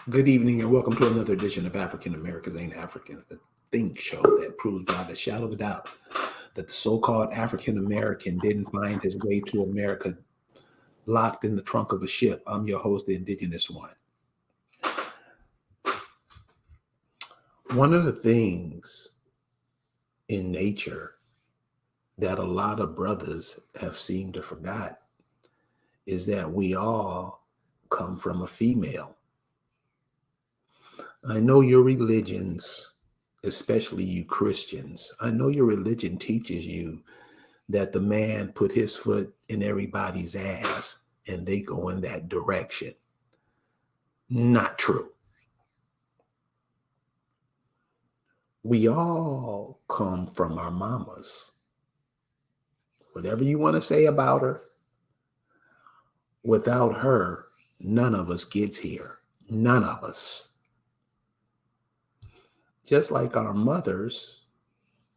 Good evening and welcome to another edition of African Americans Ain't Africans, the think show that proves beyond a shadow of a doubt that the so-called African American didn't find his way to America locked in the trunk of a ship. I'm your host, the Indigenous one. One of the things in nature that a lot of brothers have seemed to forgot is that we all come from a female. I know your religions, especially you Christians, I know your religion teaches you that the man put his foot in everybody's ass and they go in that direction. Not true. We all come from our mamas. Whatever you want to say about her, without her, none of us gets here. None of us. Just like our mothers,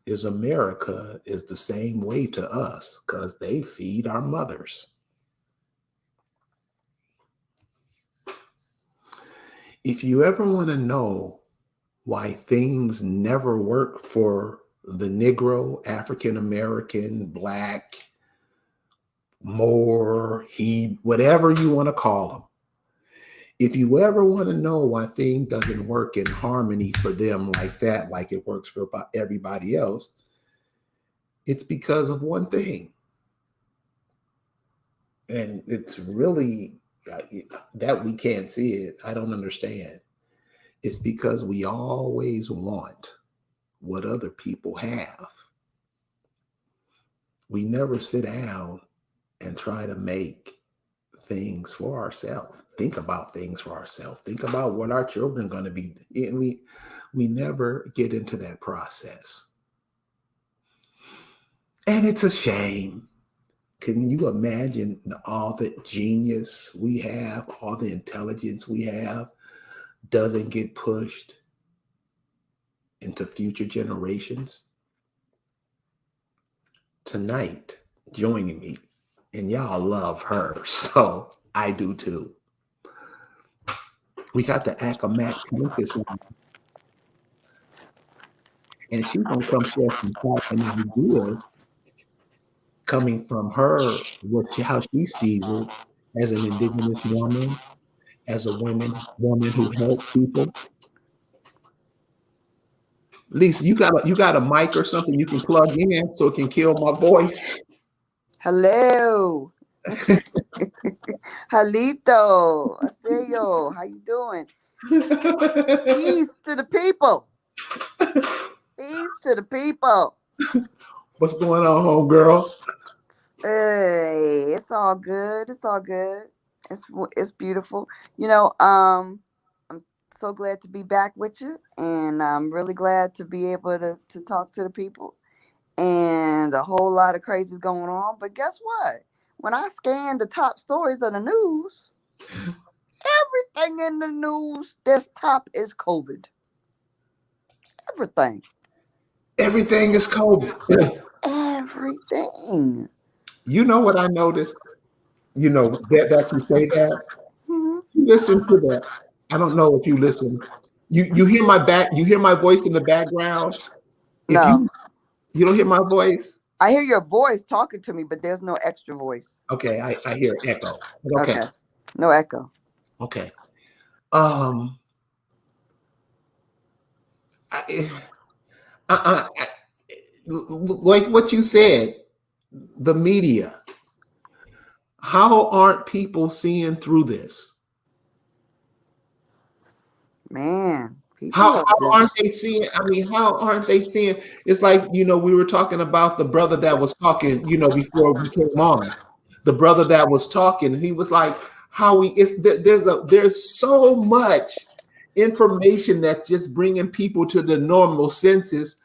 is America is the same way to us because they feed our mothers. If you ever want to know why things never work for the Negro, African American, Black, Moor, whatever you want to call them, if you ever want to know why things doesn't work in harmony for them like that, like it works for everybody else, it's because of one thing. And it's really that we can't see it. I don't understand. It's because we always want what other people have. We never sit down and try to make things for ourselves. Think about things for ourselves. Think about what our children are going to be. And we never get into that process. And it's a shame. Can you imagine all the genius we have, all the intelligence we have doesn't get pushed into future generations? Tonight, joining me, and y'all love her, so I do too. We got the Accawmacke Princess on, and she's gonna come share some thoughts and ideas coming from her, how she sees it as an Indigenous woman, as a woman who helps people. Lisa, you got a mic or something you can plug in so it can kill my voice. Hello, Halito, Aseyo, how you doing? Peace to the people. Peace to the people. What's going on, homegirl? Hey, it's all good. It's all good. It's beautiful. I'm so glad to be back with you, and I'm really glad to be able to talk to the people. And a whole lot of crazy is going on. But guess what? When I scan the top stories of the news, everything in the news that's top is COVID. Everything. Everything is COVID. Everything. You know what I noticed? You know that you say that. Mhm. You listen to that. I don't know if you listen. You hear my back. You hear my voice in the background. If No, you don't hear my voice, I hear your voice talking to me, but there's no extra voice. okay, I hear echo. But okay, Okay. No echo. okay. Um, I, I, like what you said, the media. How aren't people seeing through this? Man, How, people are how aren't just they seeing? I mean, how aren't they seeing? It's like, we were talking about the brother that was talking, before we came on. The brother that was talking, and he was like, how there's so much information that's just bringing people to the normal senses.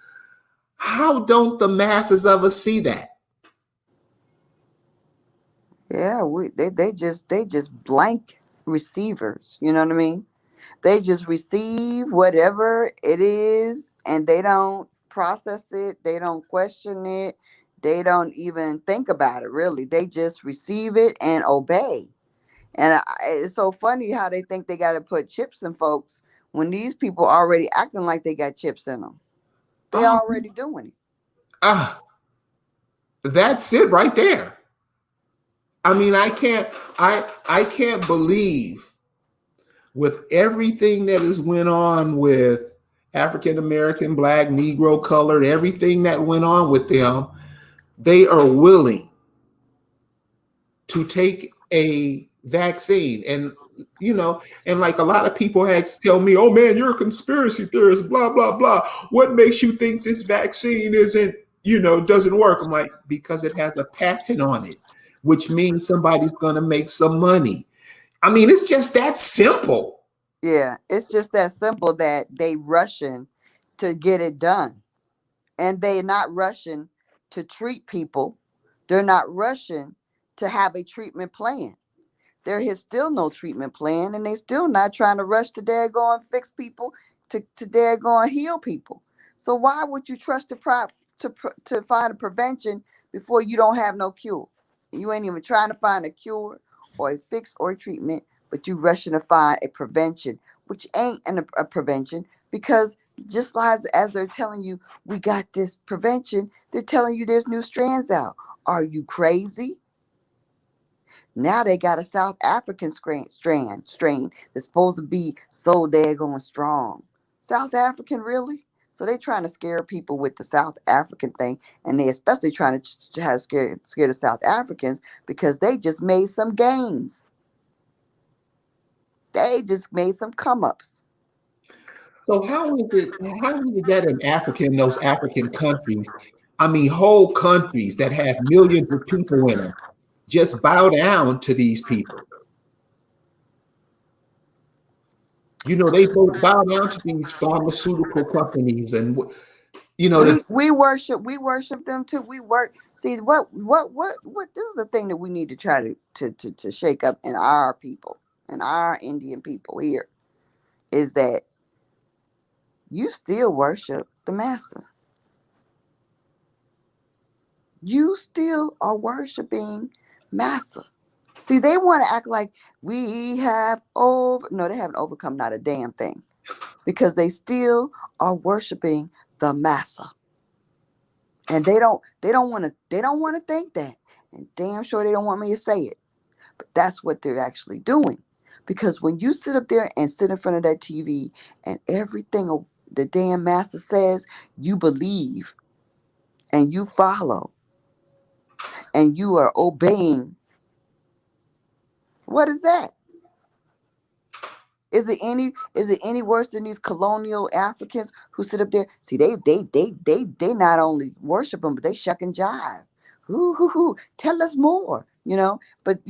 How don't the masses of us see that? yeah, they just blank receivers. You know what I mean? They just receive whatever it is and they don't process it, they don't question it, they don't even think about it really. They just receive it and obey. And it's so funny how they think they got to put chips in folks when these people already acting like they got chips in them. They Oh, already doing it. ah, that's it right there. I mean, I can't believe with everything that has went on with African American, Black, Negro, colored, everything that went on with them, they are willing to take a vaccine. And and like a lot of people had to tell me, oh man, you're a conspiracy theorist, blah blah blah, what makes you think this vaccine isn't, doesn't work? I'm like, because it has a patent on it, which means somebody's going to make some money. I mean, it's just that simple. Yeah, it's just that simple that they rushing to get it done. And they're not rushing to treat people. They're not rushing to have a treatment plan. There is still no treatment plan, and they still not trying to rush to dare go and fix people, to dare go and heal people. So why would you trust to find a prevention before you don't have no cure? You ain't even trying to find a cure or a fix or a treatment, but you rushing to find a prevention, which ain't a prevention, because just as they're telling you we got this prevention, they're telling you there's new strands out. Are you crazy? Now they got a South African strain that's supposed to be so daggone strong. South African, really? So they trying to scare people with the South African thing, and they especially trying to have scare the South Africans because they just made some gains. They just made some come ups. So how is it that in those African countries, I mean, whole countries that have millions of people in them, just bow down to these people? They both bow down to these pharmaceutical companies, and the We worship them too. We work. See what this is the thing that we need to try to shake up in our people and our Indian people here is that you still worship the master. You still are worshiping massa. See, they want to act like we have over. No, they haven't overcome not a damn thing because they still are worshiping the massa, and they don't want to think that, and damn sure they don't want me to say it, but that's what they're actually doing. Because when you sit up there and sit in front of that TV and everything the damn master says, you believe and you follow and you are obeying. What is that? Is it any worse than these colonial Africans who sit up there? See, they not only worship them, but they shuck and jive. Hoo. Tell us more, But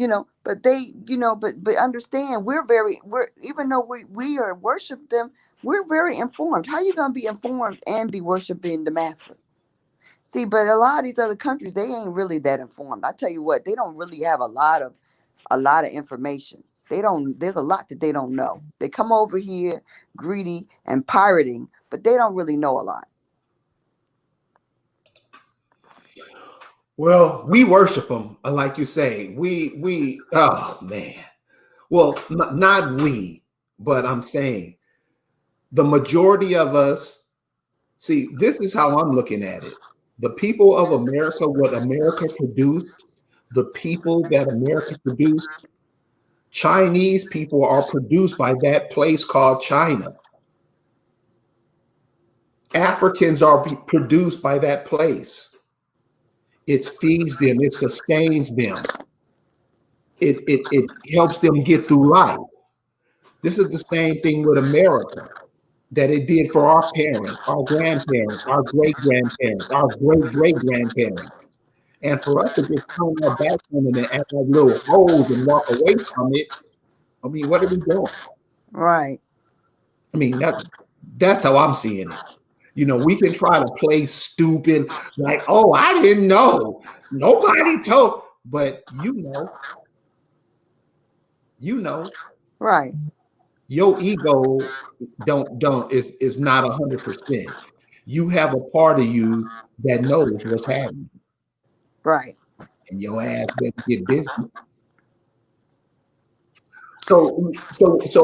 they, but understand we're even though we are worship them, we're very informed. How you gonna be informed and be worshiping the master? See, but a lot of these other countries, they ain't really that informed. I tell you what, they don't really have a lot of information. They don't. There's a lot that they don't know. They come over here greedy and pirating, but they don't really know a lot. well, we worship them, like you say. Oh man. Well, not we, but I'm saying the majority of us. See, this is how I'm looking at it. The people of America, what America produced, the people that America produced, Chinese people are produced by that place called China. Africans are produced by that place. It feeds them, it sustains them, it helps them get through life. This is the same thing with America that it did for our parents, our grandparents, our great grandparents, our great great grandparents. And for us to just turn our back on it and act like little hoes and walk away from it, I mean, what are we doing? Right. I mean, that's how I'm seeing it. We can try to play stupid, like, oh, I didn't know. Nobody told, but you know, Right. your ego don't is not 100%. You have a part of you that knows what's happening, Right. and your ass better get busy. So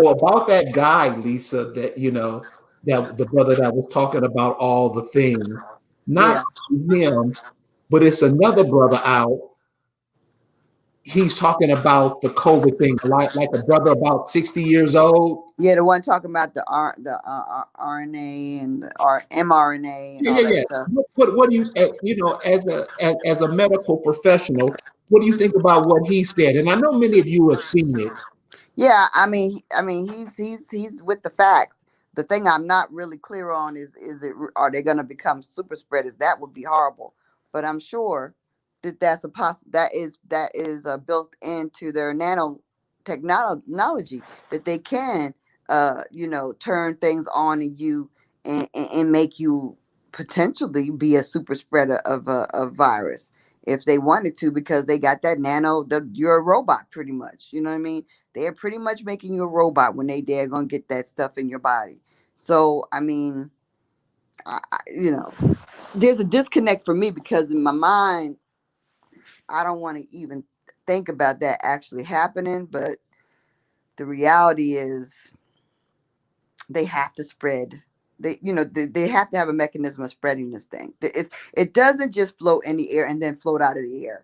about that guy, Lisa, that that the brother that was talking about all the things, not Yeah. him, but it's another brother out. He's talking about the COVID thing, like a brother about 60 years old. Yeah, the one talking about RNA and the mRNA and Yeah, all yeah, that yeah. stuff. What do you as a medical professional, what do you think about what he said? And I know many of you have seen it. Yeah, he's with the facts. The thing I'm not really clear on is it are they going to become super spreaders? That would be horrible. But I'm sure that that is built into their nanotechnology that they can turn things on in you and make you potentially be a super spreader of a virus if they wanted to, because they got that you're a robot pretty much, you know what I mean? They're pretty much making you a robot when they're gonna get that stuff in your body. So I mean, there's a disconnect for me because in my mind, I don't want to even think about that actually happening. But the reality is, they have to spread. They have to have a mechanism of spreading this thing. It doesn't just float in the air and then float out of the air.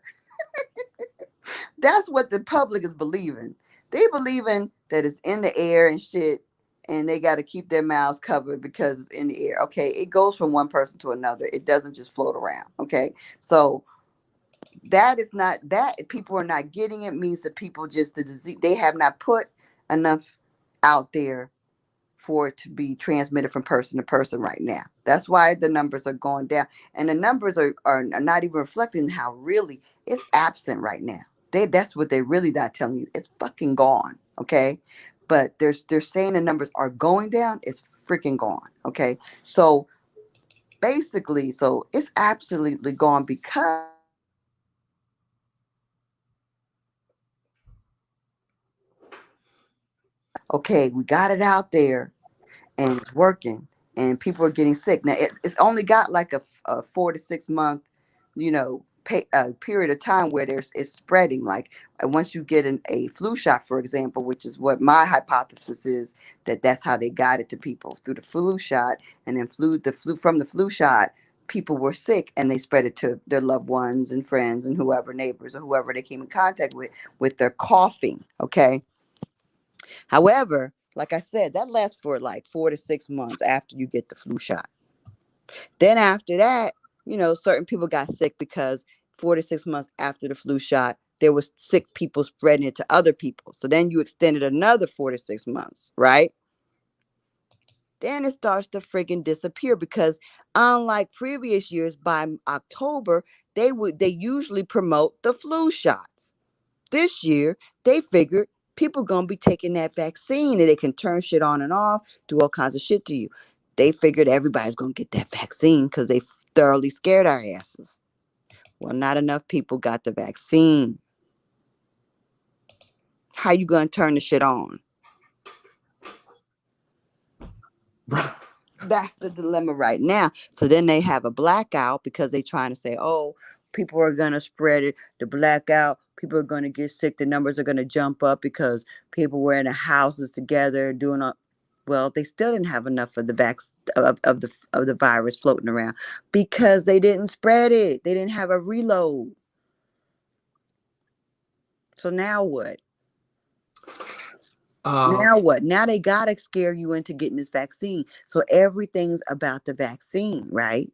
That's what the public is believing. They believing that it's in the air and shit, and they got to keep their mouths covered because it's in the air. Okay, it goes from one person to another. It doesn't just float around. Okay, so that is not that if people are not getting it means that people just the disease they have not put enough out there for it to be transmitted from person to person right now. That's why the numbers are going down. And the numbers are not even reflecting how really it's absent right now. That's what they're really not telling you. It's fucking gone. Okay. But they're saying the numbers are going down. It's freaking gone. Okay. So basically, so it's absolutely gone because okay, we got it out there and it's working and people are getting sick. Now it's only got like a 4 to 6 month, period of time where it's spreading. Like once you get a flu shot, for example, which is what my hypothesis is, that's how they got it to people through the flu shot, and then from the flu shot, people were sick and they spread it to their loved ones and friends and whoever, neighbors or whoever they came in contact with their coughing. Okay. However, like I said, that lasts for like 4 to 6 months after you get the flu shot. Then after that, certain people got sick because 4 to 6 months after the flu shot, there was sick people spreading it to other people. So then you extended another 4 to 6 months, right? Then it starts to friggin' disappear because unlike previous years, by October, they usually promote the flu shots. This year, they figured people gonna be taking that vaccine and they can turn shit on and off, do all kinds of shit to you. They figured everybody's gonna get that vaccine because they thoroughly scared our asses. Well, not enough people got the vaccine. How you gonna turn the shit on? That's the dilemma right now. So then they have a blackout because they're trying to say, oh, people are going to spread it. The blackout, people are going to get sick. The numbers are going to jump up because people were in the houses together doing all. Well, they still didn't have enough of the of the virus floating around because they didn't spread it. They didn't have a reload. So now what? Uh, Now what? Now they gotta scare you into getting this vaccine. So everything's about the vaccine, right?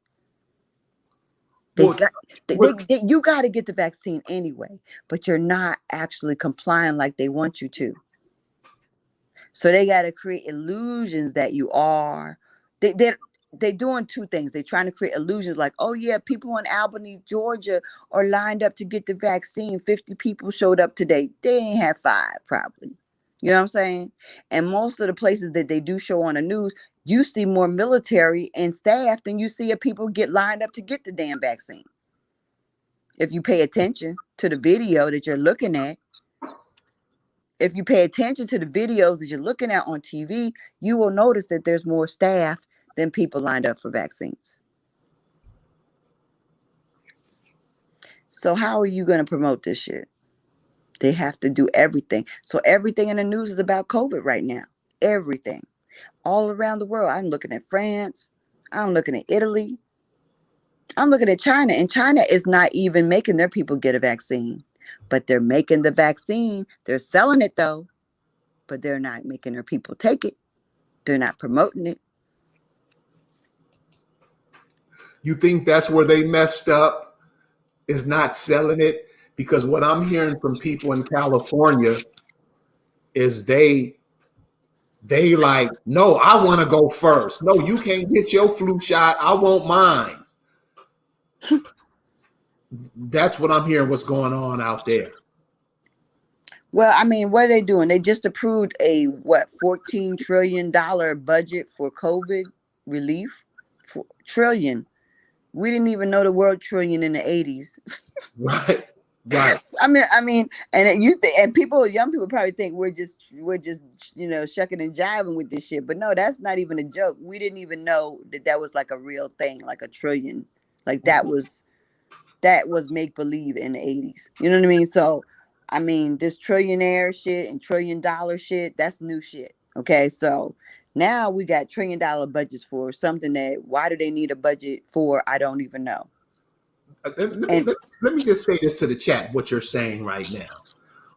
They what, got what, you got to get the vaccine anyway, but you're not actually complying like they want you to. So they got to create illusions that you are. They doing two things. They're trying to create illusions like, oh yeah, people in Albany, Georgia, are lined up to get the vaccine. 50 people showed up today. They ain't have five, probably. You know what I'm saying? And most of the places that they do show on the news, you see more military and staff than you see of people get lined up to get the damn vaccine. If you pay attention to the video that you're looking at, if you pay attention to the videos that you're looking at on TV, you will notice that there's more staff than people lined up for vaccines. So how are you going to promote this shit? They have to do everything. So everything in the news is about COVID right now. Everything. All around the world. I'm looking at France. I'm looking at Italy. I'm looking at China. And China is not even making their people get a vaccine. But they're making the vaccine. They're selling it though. But they're not making their people take it. They're not promoting it. You think that's where they messed up, is not selling it? Because what I'm hearing from people in California is they like, no, I want to go first. No, you can't get your flu shot. I want mine. That's what I'm hearing, what's going on out there. Well, I mean, what are they doing? They just approved a what, $14 trillion budget for COVID relief. Trillion. We didn't even know the word trillion in the 80s. Right. Right. I mean, and you think, and people, young people probably think we're just, shucking and jiving with this shit. But no, that's not even a joke. We didn't even know that was like a real thing, like a trillion, like that was make believe in the 80s. You know what I mean? So, I mean, this trillionaire shit and $1 trillion shit, that's new shit. Okay, so now we got $1 trillion budgets for something that, why do they need a budget for? I don't even know. Let me just say this to the chat, what you're saying right now.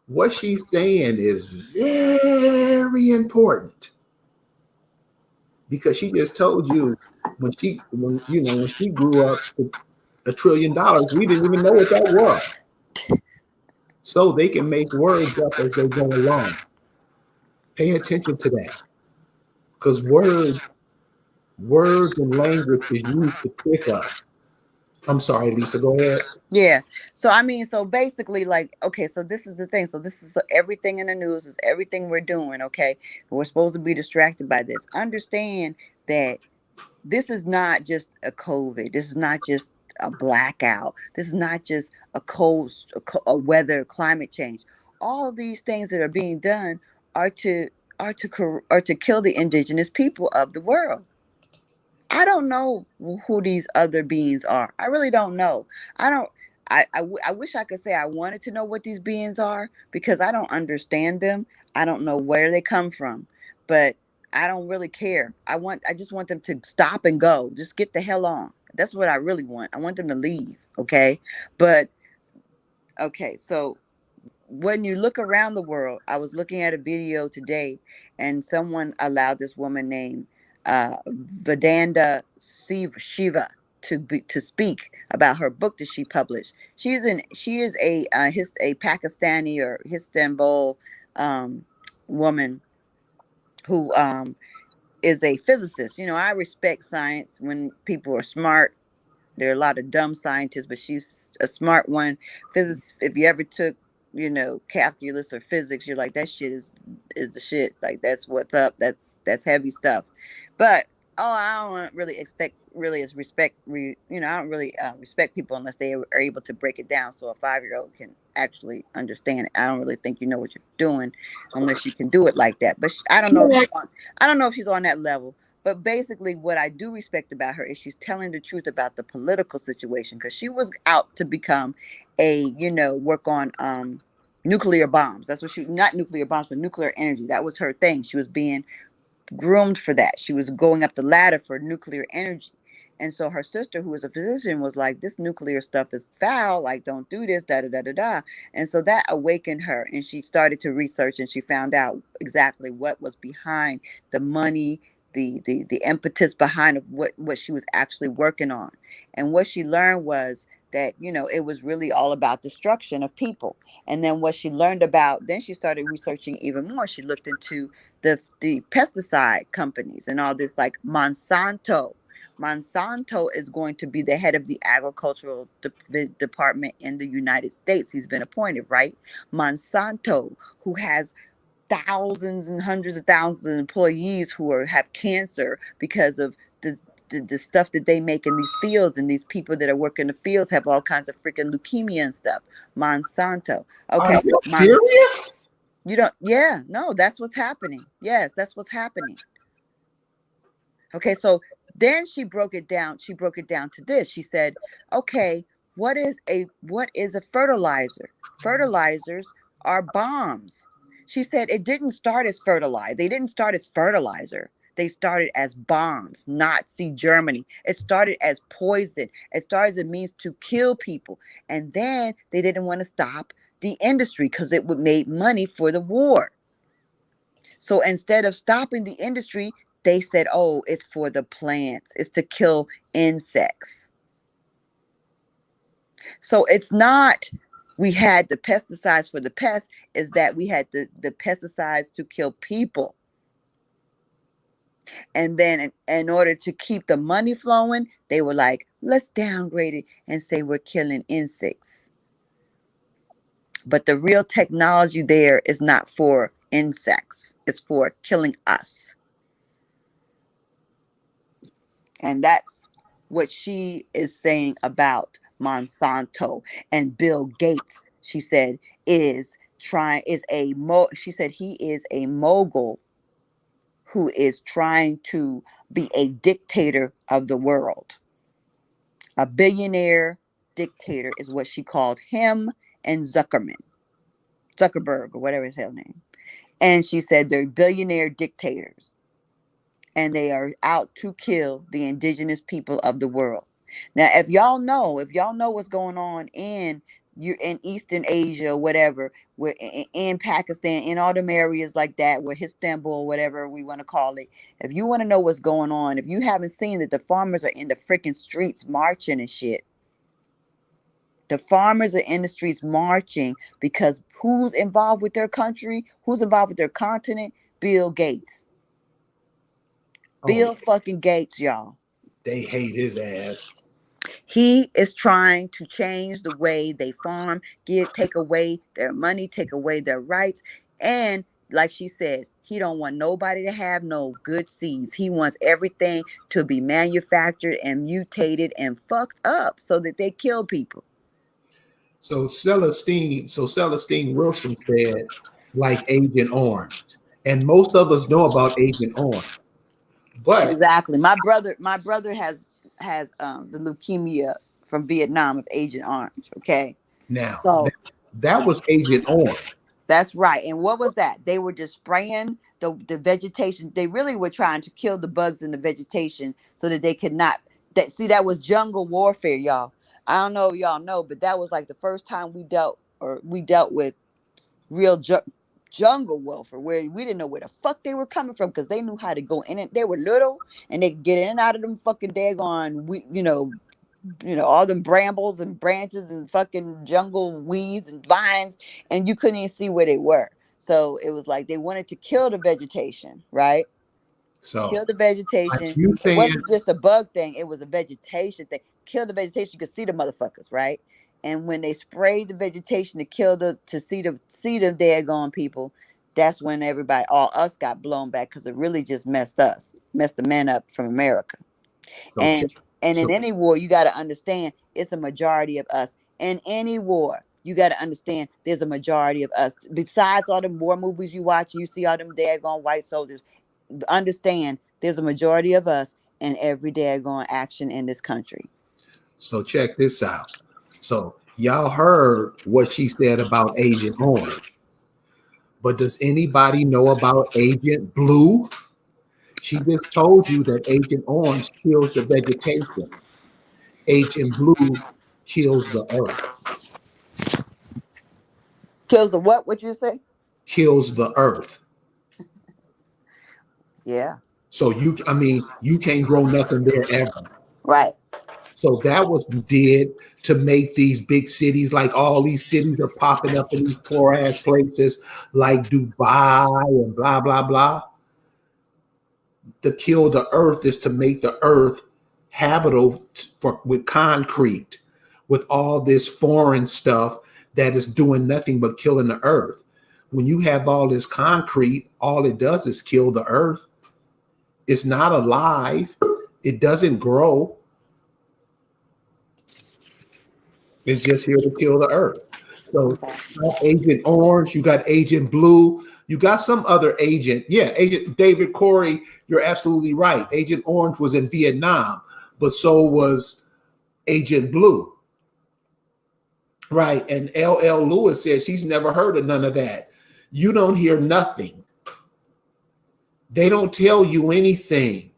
What she's saying is very important, because she just told you when she grew up, $1 trillion, we didn't even know what that was. So they can make words up as they go along. Pay attention to that, because words and language is used to trick us. I'm sorry, Lisa, go ahead. Yeah. So I mean, so basically, like, okay, so this is the thing. So this is everything in the news, is everything we're doing. Okay. We're supposed to be distracted by this. Understand that this is not just a COVID. This is not just a blackout. This is not just a cold, a weather, climate change. All of these things that are being done are to are to kill the indigenous people of the world. I don't know who these other beings are. I really don't know. I don't. I wish I could say I wanted to know what these beings are, because I don't understand them. I don't know where they come from, but I don't really care. I just want them to stop and go. Just get the hell on. That's what I really want. I want them to leave. Okay, but okay. So when you look around the world, I was looking at a video today, and someone allowed this woman named Vedanda Shiva to speak about her book that she published. She is a Pakistani or Istanbul woman who is a physicist. You know, I respect science when people are smart. There are a lot of dumb scientists, but she's a smart one. Physics, if you ever took, calculus or physics, you're like, that shit is the shit. Like, that's what's up. That's heavy stuff. But I don't really expect really is respect. I don't really respect people unless they are able to break it down so a 5-year-old can actually understand it. I don't really think you know what you're doing unless you can do it like that. But I don't know. I don't know if she's on that level. But basically, what I do respect about her is she's telling the truth about the political situation, because she was out to become work on nuclear bombs. That's what not nuclear bombs, but nuclear energy. That was her thing. She was being groomed for that. She was going up the ladder for nuclear energy. And so her sister, who was a physician, was like, this nuclear stuff is foul. Like, don't do this, da da da da da. And so that awakened her. And she started to research, and she found out exactly what was behind the money, the impetus behind of what she was actually working on. And what she learned was that, it was really all about destruction of people. And then what she learned about, then she started researching even more. She looked into the pesticide companies and all this, like Monsanto. Monsanto is going to be the head of the agricultural department in the United States. He's been appointed, right? Monsanto, who has thousands and hundreds of thousands of employees who have cancer because of the stuff that they make in these fields, and these people that are working the fields have all kinds of freaking leukemia and stuff. Monsanto. Okay. Are you serious? You don't, yeah, no, that's what's happening. Yes, that's what's happening. Okay, so then she broke it down. She broke it down to this. She said, okay, what is a fertilizer? Fertilizers are bombs. She said it didn't start as fertilizer. They didn't start as fertilizer. They started as bombs. Nazi Germany. It started as poison. It started as a means to kill people. And then they didn't want to stop the industry because it would make money for the war. So instead of stopping the industry, they said, oh, it's for the plants. It's to kill insects. So it's not we had the pesticides for the pests, is that we had the pesticides to kill people. And then in order to keep the money flowing, they were like, let's downgrade it and say we're killing insects. But the real technology there is not for insects. It's for killing us. And that's what she is saying about Monsanto and Bill Gates. She said she said he is a mogul who is trying to be a dictator of the world. A billionaire dictator is what she called him, and Zuckerberg, or whatever his hell name. And she said they're billionaire dictators, and they are out to kill the indigenous people of the world. Now, if y'all know what's going on in Eastern Asia, or whatever, where in Pakistan, in all them areas like that, where Istanbul, whatever we want to call it, if you want to know what's going on, if you haven't seen that the farmers are in the freaking streets marching and shit. The farmers are in the streets marching because who's involved with their country? Who's involved with their continent? Bill Gates. Bill fucking Gates, y'all. They hate his ass. He is trying to change the way they farm, take away their money, take away their rights. And like she says, he don't want nobody to have no good seeds. He wants everything to be manufactured and mutated and fucked up so that they kill people. So Celestine Wilson said, like Agent Orange. And most of us know about Agent Orange. But exactly. My brother has the leukemia from Vietnam of Agent Orange. Okay. Now So that was Agent Orange. That's right. And what was that? They were just spraying the vegetation. They really were trying to kill the bugs in the vegetation so that they could not. That was jungle warfare, y'all. I don't know if y'all know, but that was like the first time we dealt with real jungle warfare, where we didn't know where the fuck they were coming from because they knew how to go in it. They were little and they could get in and out of them fucking daggone, all them brambles and branches and fucking jungle weeds and vines, and you couldn't even see where they were. So it was like they wanted to kill the vegetation, right? So Kill the vegetation. It wasn't just a bug thing, it was a vegetation thing. Kill the vegetation, you could see the motherfuckers, right? And when they sprayed the vegetation to see the daggone people, that's when all us got blown back because it really just messed the men up from America. And in any war, you got to understand it's a majority of us. In any war, you got to understand there's a majority of us. Besides all them war movies you watch, you see all them daggone white soldiers. Understand there's a majority of us in every daggone action in this country. So check this out. So y'all heard what she said about Agent Orange. But does anybody know about Agent Blue? She just told you that Agent Orange kills the vegetation. Agent Blue kills the earth. Kills the what? What you say? Kills the earth. Yeah. So you can't grow nothing there ever. Right. So that was did to make these big cities, like all these cities are popping up in these poor ass places like Dubai and blah, blah, blah. To kill the earth is to make the earth habitable with concrete, with all this foreign stuff that is doing nothing but killing the earth. When you have all this concrete, all it does is kill the earth. It's not alive. It doesn't grow. It's just here to kill the earth. So you got Agent Orange, you got Agent Blue, you got some other agent. Yeah, Agent David Corey, you're absolutely right. Agent Orange was in Vietnam, but so was Agent Blue. Right. And L.L. Lewis says she's never heard of none of that. You don't hear nothing. They don't tell you anything.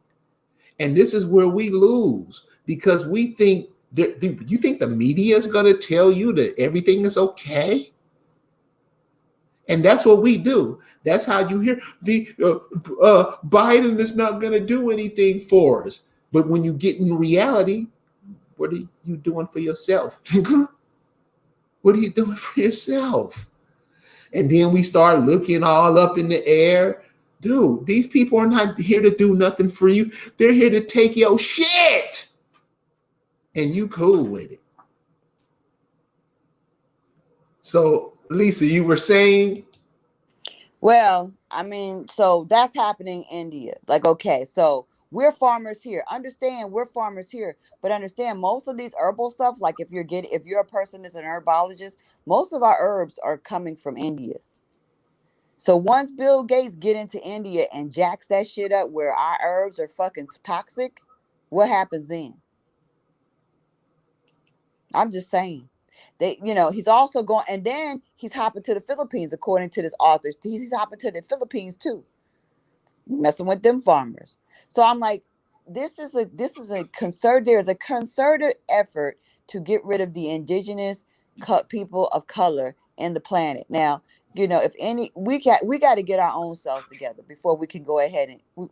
And this is where we lose because we think, you think the media is going to tell you that everything is okay? And that's what we do. That's how you hear Biden is not going to do anything for us. But when you get in reality, what are you doing for yourself? What are you doing for yourself? And then we start looking all up in the air. Dude, these people are not here to do nothing for you. They're here to take your shit. And you cool with it. So, Lisa, you were saying? Well, I mean, so that's happening in India. Like, okay, so we're farmers here. Understand, we're farmers here, but understand most of these herbal stuff. Like, if you're a person that's an herbologist, most of our herbs are coming from India. So once Bill Gates get into India and jacks that shit up, where our herbs are fucking toxic, what happens then? I'm just saying. He's also going, and then he's hopping to the Philippines, according to this author. He's hopping to the Philippines too, messing with them farmers. So I'm like, this is a concern. There's a concerted effort to get rid of the indigenous people of color in the planet. Now, if any, we got to get our own selves together before we can go ahead and we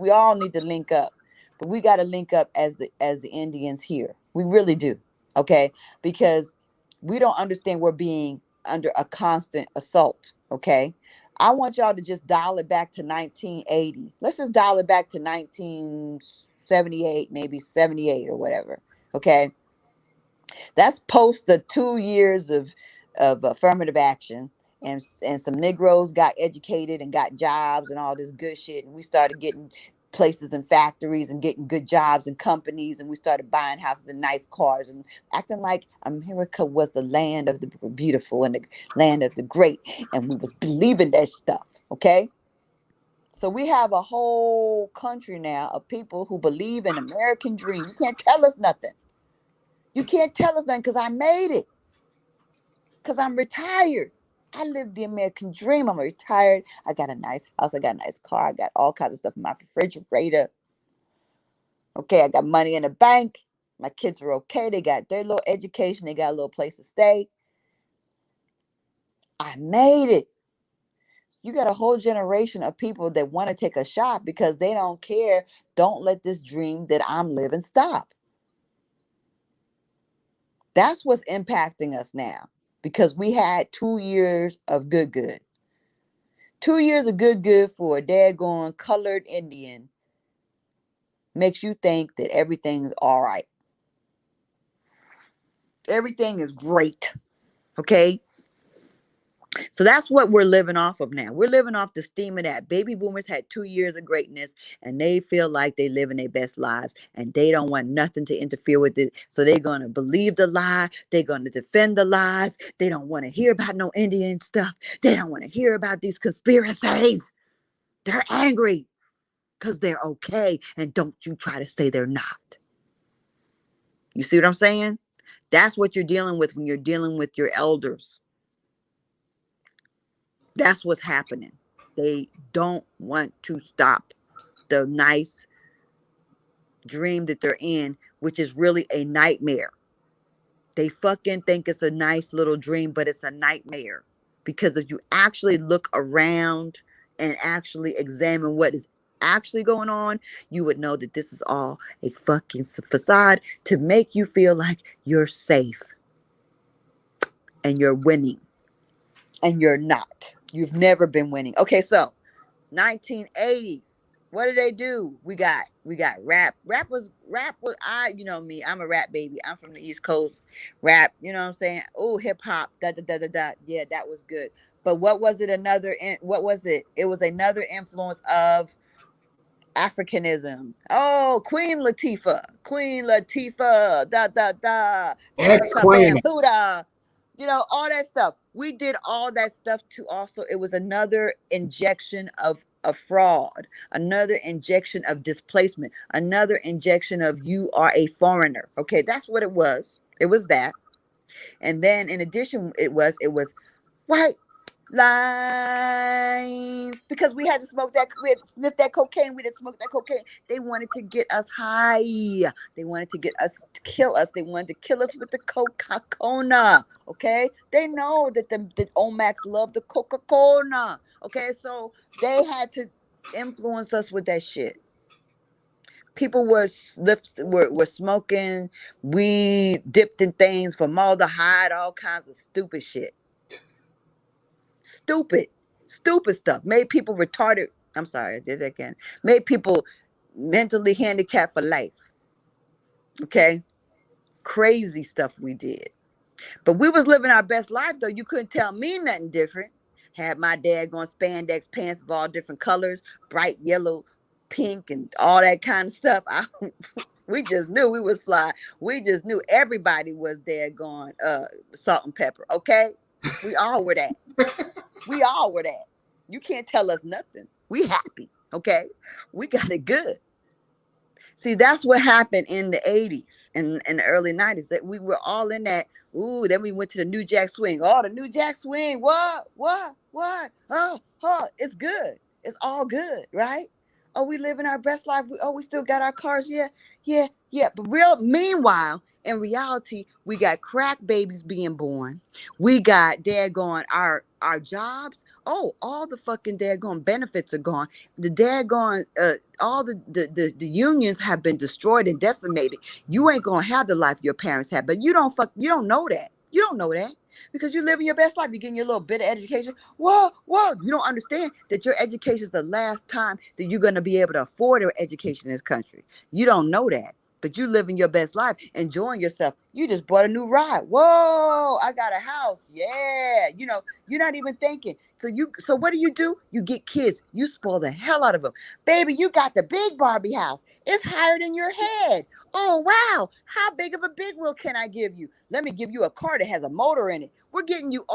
all need to link up, but we got to link up as the Indians here. We really do, okay? Because we don't understand we're being under a constant assault, okay? I want y'all to just dial it back to 1980. Let's just dial it back to 1978, maybe 78 or whatever. Okay. That's post the 2 years of affirmative action. And some Negroes got educated and got jobs and all this good shit. And we started getting places and factories and getting good jobs and companies. And we started buying houses and nice cars and acting like America was the land of the beautiful and the land of the great. And we was believing that stuff. Okay. So we have a whole country now of people who believe in American dream. You can't tell us nothing. You can't tell us nothing because I made it. Because I'm retired. I live the American dream. I'm retired. I got a nice house. I got a nice car. I got all kinds of stuff in my refrigerator. Okay, I got money in the bank. My kids are okay. They got their little education. They got a little place to stay. I made it. You got a whole generation of people that want to take a shot because they don't care. Don't let this dream that I'm living stop. That's what's impacting us now because we had 2 years of good. 2 years of good for a daggone colored Indian makes you think that everything's all right. Everything is great. Okay. So that's what we're living off of now. We're living off the steam of that. Baby boomers had 2 years of greatness and they feel like they living their best lives and they don't want nothing to interfere with it. So they're going to believe the lie. They're going to defend the lies. They don't want to hear about no Indian stuff. They don't want to hear about these conspiracies. They're angry because they're okay. And don't you try to say they're not. You see what I'm saying? That's what you're dealing with when you're dealing with your elders. That's what's happening. They don't want to stop the nice dream that they're in, which is really a nightmare. They fucking think it's a nice little dream, but it's a nightmare. Because if you actually look around and actually examine what is actually going on, you would know that this is all a fucking facade to make you feel like you're safe and you're winning. And you're not. You've never been winning. Okay, so 1980s. What did they do? We got rap. Rap was I, me. I'm a rap baby. I'm from the East Coast. Rap, you know what I'm saying? Oh, hip hop. Da da da da da. Yeah, that was good. But what was it? What was it? It was another influence of Africanism. Oh, Queen Latifah, da da da, Ex shabba shabam, Queen. Buddha. All that stuff. We did all that stuff to also. It was another injection of fraud, another injection of displacement, another injection of you are a foreigner. Okay, that's what it was. It was that. And then in addition, it was white lines, because we had to smoke that, we had to sniff that cocaine, we had to smoke that cocaine. They wanted to get us high. They wanted to get us to kill us. They wanted to kill us with the Coca-Cola. Okay, they know that the Omax love the Coca-Cola. Okay, so they had to influence us with that shit. People were smoking weed dipped in things, formaldehyde, all kinds of stupid shit. Stupid, stupid stuff. Made people retarded. I'm sorry, I did it again. Made people mentally handicapped for life. Okay? Crazy stuff we did. But we was living our best life, though. You couldn't tell me nothing different. Had my dad going spandex pants of all different colors, bright yellow, pink, and all that kind of stuff. We just knew we was fly. We just knew everybody was there going salt and pepper. Okay? We all were that. We all were that. You can't tell us nothing. We happy. Okay? We got it good. See, that's what happened in the 80s and the early 90s. That we were all in that. Ooh, then we went to the New Jack Swing. Oh, the New Jack Swing. What? Oh, it's good. It's all good, right? Oh, we living our best life. We still got our cars. Yeah. But meanwhile, in reality, we got crack babies being born. We got daggone our jobs. Oh, all the fucking daggone benefits are gone. The daggone all the unions have been destroyed and decimated. You ain't gonna have the life your parents had, but you don't know that. You don't know that because you're living your best life. You're getting your little bit of education. Whoa. You don't understand that your education is the last time that you're gonna be able to afford an education in this country. You don't know that. But you living your best life, enjoying yourself. You just bought a new ride. Whoa, I got a house. Yeah. You're not even thinking. So what do? You get kids. You spoil the hell out of them. Baby, you got the big Barbie house. It's higher than your head. Oh, wow. How big of a big wheel can I give you? Let me give you a car that has a motor in it. We're getting you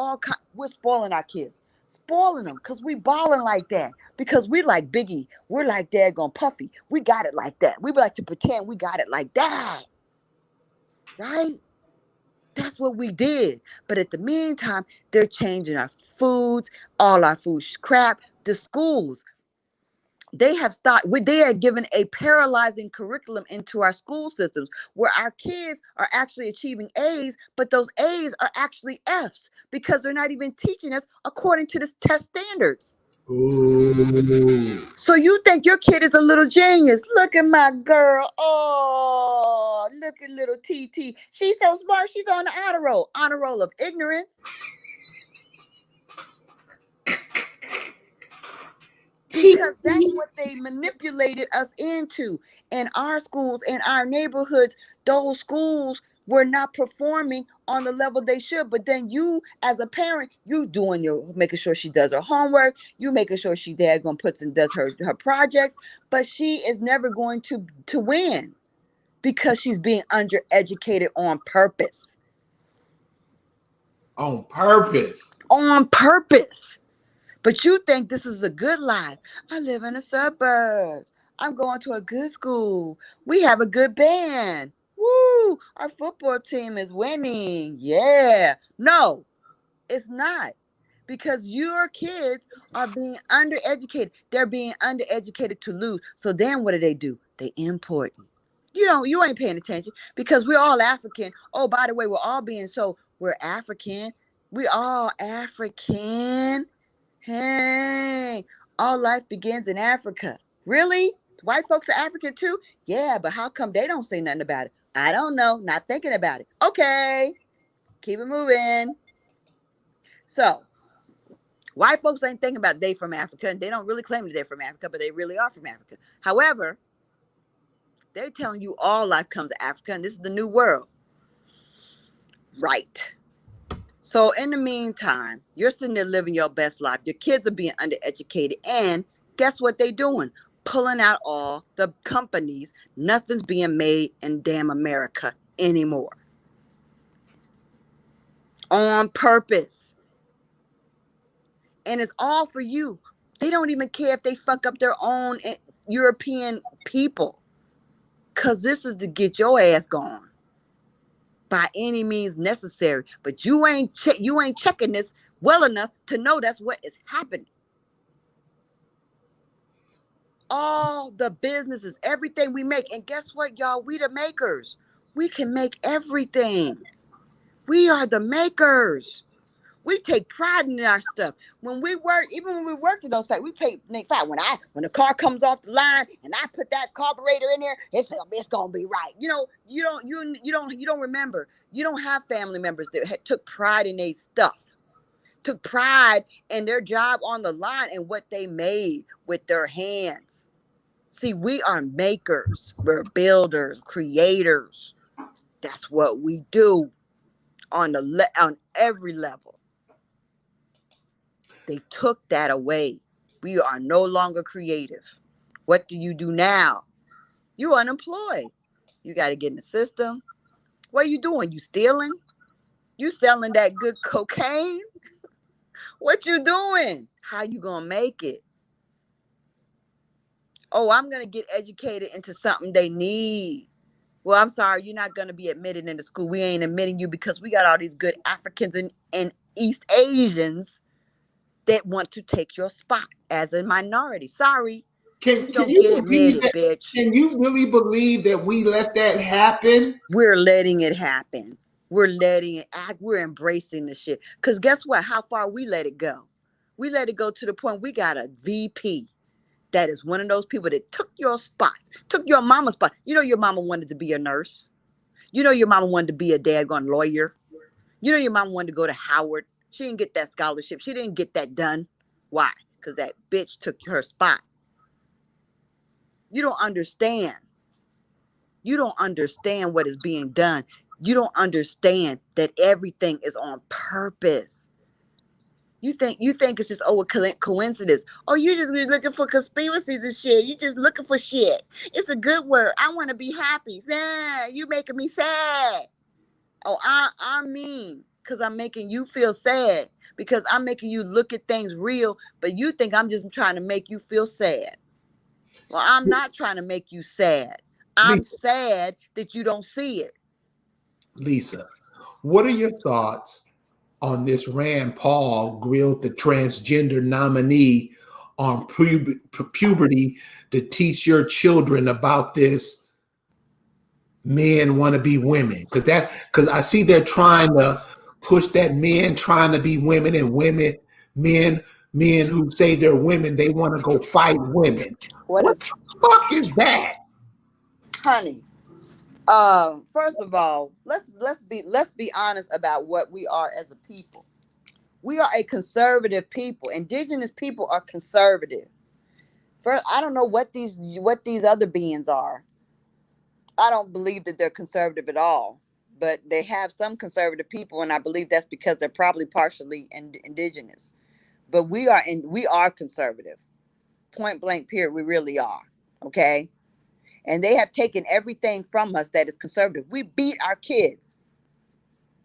we're spoiling our kids. Spoiling them because we balling like that. Because we like Biggie. We're like daggone Puffy. We got it like that. We like to pretend we got it like that. Right? That's what we did. But at the meantime, they're changing our foods, all our food crap. The schools, they are given a paralyzing curriculum into our school systems where our kids are actually achieving A's, but those A's are actually F's because they're not even teaching us according to the test standards. Ooh. So you think your kid is a little genius? Look at my girl. Oh, look at little TT. She's so smart. She's on the honor roll. Honor roll of ignorance. Because that's what they manipulated us into. In our schools, in our neighborhoods, those schools were not performing on the level they should. But then you, as a parent, you making sure she does her homework, you making sure she daggone puts and does her projects, but she is never going to win because she's being undereducated on purpose. On purpose. On purpose. But you think this is a good life. I live in the suburbs. I'm going to a good school. We have a good band. Woo! Our football team is winning. Yeah. No, it's not. Because your kids are being undereducated. They're being undereducated to lose. So then what do? They import. You ain't paying attention because we're all African. Oh, by the way, we're African. We all African. Hey, all life begins in Africa. Really? White folks are African too? Yeah, but how come they don't say nothing about it? I don't know. Not thinking about it. Okay. Keep it moving. So, white folks ain't thinking about they from Africa, and they don't really claim that they're from Africa, but they really are from Africa. However, they're telling you all life comes to Africa, and this is the new world. Right. So in the meantime, you're sitting there living your best life. Your kids are being undereducated. And guess what they're doing? Pulling out all the companies. Nothing's being made in damn America anymore. On purpose. And it's all for you. They don't even care if they fuck up their own European people. Because this is to get your ass gone. by any means necessary. But you ain't checking this well enough to know that's what is happening. All the businesses, everything we make, and guess what, y'all? We the makers. We can make everything. We are the makers. We take pride in our stuff. When we work, even when we worked in those factories, we take pride. When the car comes off the line and I put that carburetor in there, it's gonna be right. You don't remember. You don't have family members that took pride in their stuff, took pride in their job on the line and what they made with their hands. See, we are makers. We're builders, creators. That's what we do on every level. They took that away. We are no longer creative. What do you do now? You're unemployed. You got to get in the system. What are you doing? You stealing? You selling that good cocaine? What you doing? How you gonna make it? Oh, I'm gonna get educated into something they need. Well, I'm sorry, you're not gonna be admitted into school. We ain't admitting you because we got all these good Africans and East Asians that want to take your spot as a minority. Sorry, Can you don't you get believe admitted, that? bitch. Can you really believe that we let that happen? We're letting it happen. We're letting it act. We're embracing the shit. Because guess what? How far we let it go? We let it go to the point we got a VP that is one of those people that took your spots, took your mama's spot. You know your mama wanted to be a nurse. You know your mama wanted to be a daggone lawyer. You know your mama wanted to go to Howard. She didn't get that scholarship. She didn't get that done. Why? Because that bitch took her spot. You don't understand. You don't understand what is being done. You don't understand that everything is on purpose. You think it's just a coincidence. Oh, you just looking for conspiracies and shit. You just looking for shit. It's a good word. I want to be happy. Nah, you making me sad. Oh, I mean, because I'm making you feel sad. Because I'm making you look at things real, but you think I'm just trying to make you feel sad. Well, I'm not trying to make you sad. I'm Lisa, sad that you don't see it. Lisa, what are your thoughts on this Rand Paul grilled the transgender nominee on puberty to teach your children about this men want to be women? Because I see they're trying to push that men trying to be women and men men who say they're women, they want to go fight women. What What is, the fuck is that? honey? First of all, let's be honest about what we are as a people. We are a conservative people. Indigenous people are conservative. First, I don't know what these other beings are. I don't believe that they're conservative at all. But they have some conservative people, and I believe that's because they're probably partially indigenous. But we are conservative. Point blank period. We really are. Okay. And they have taken everything from us that is conservative. We beat our kids.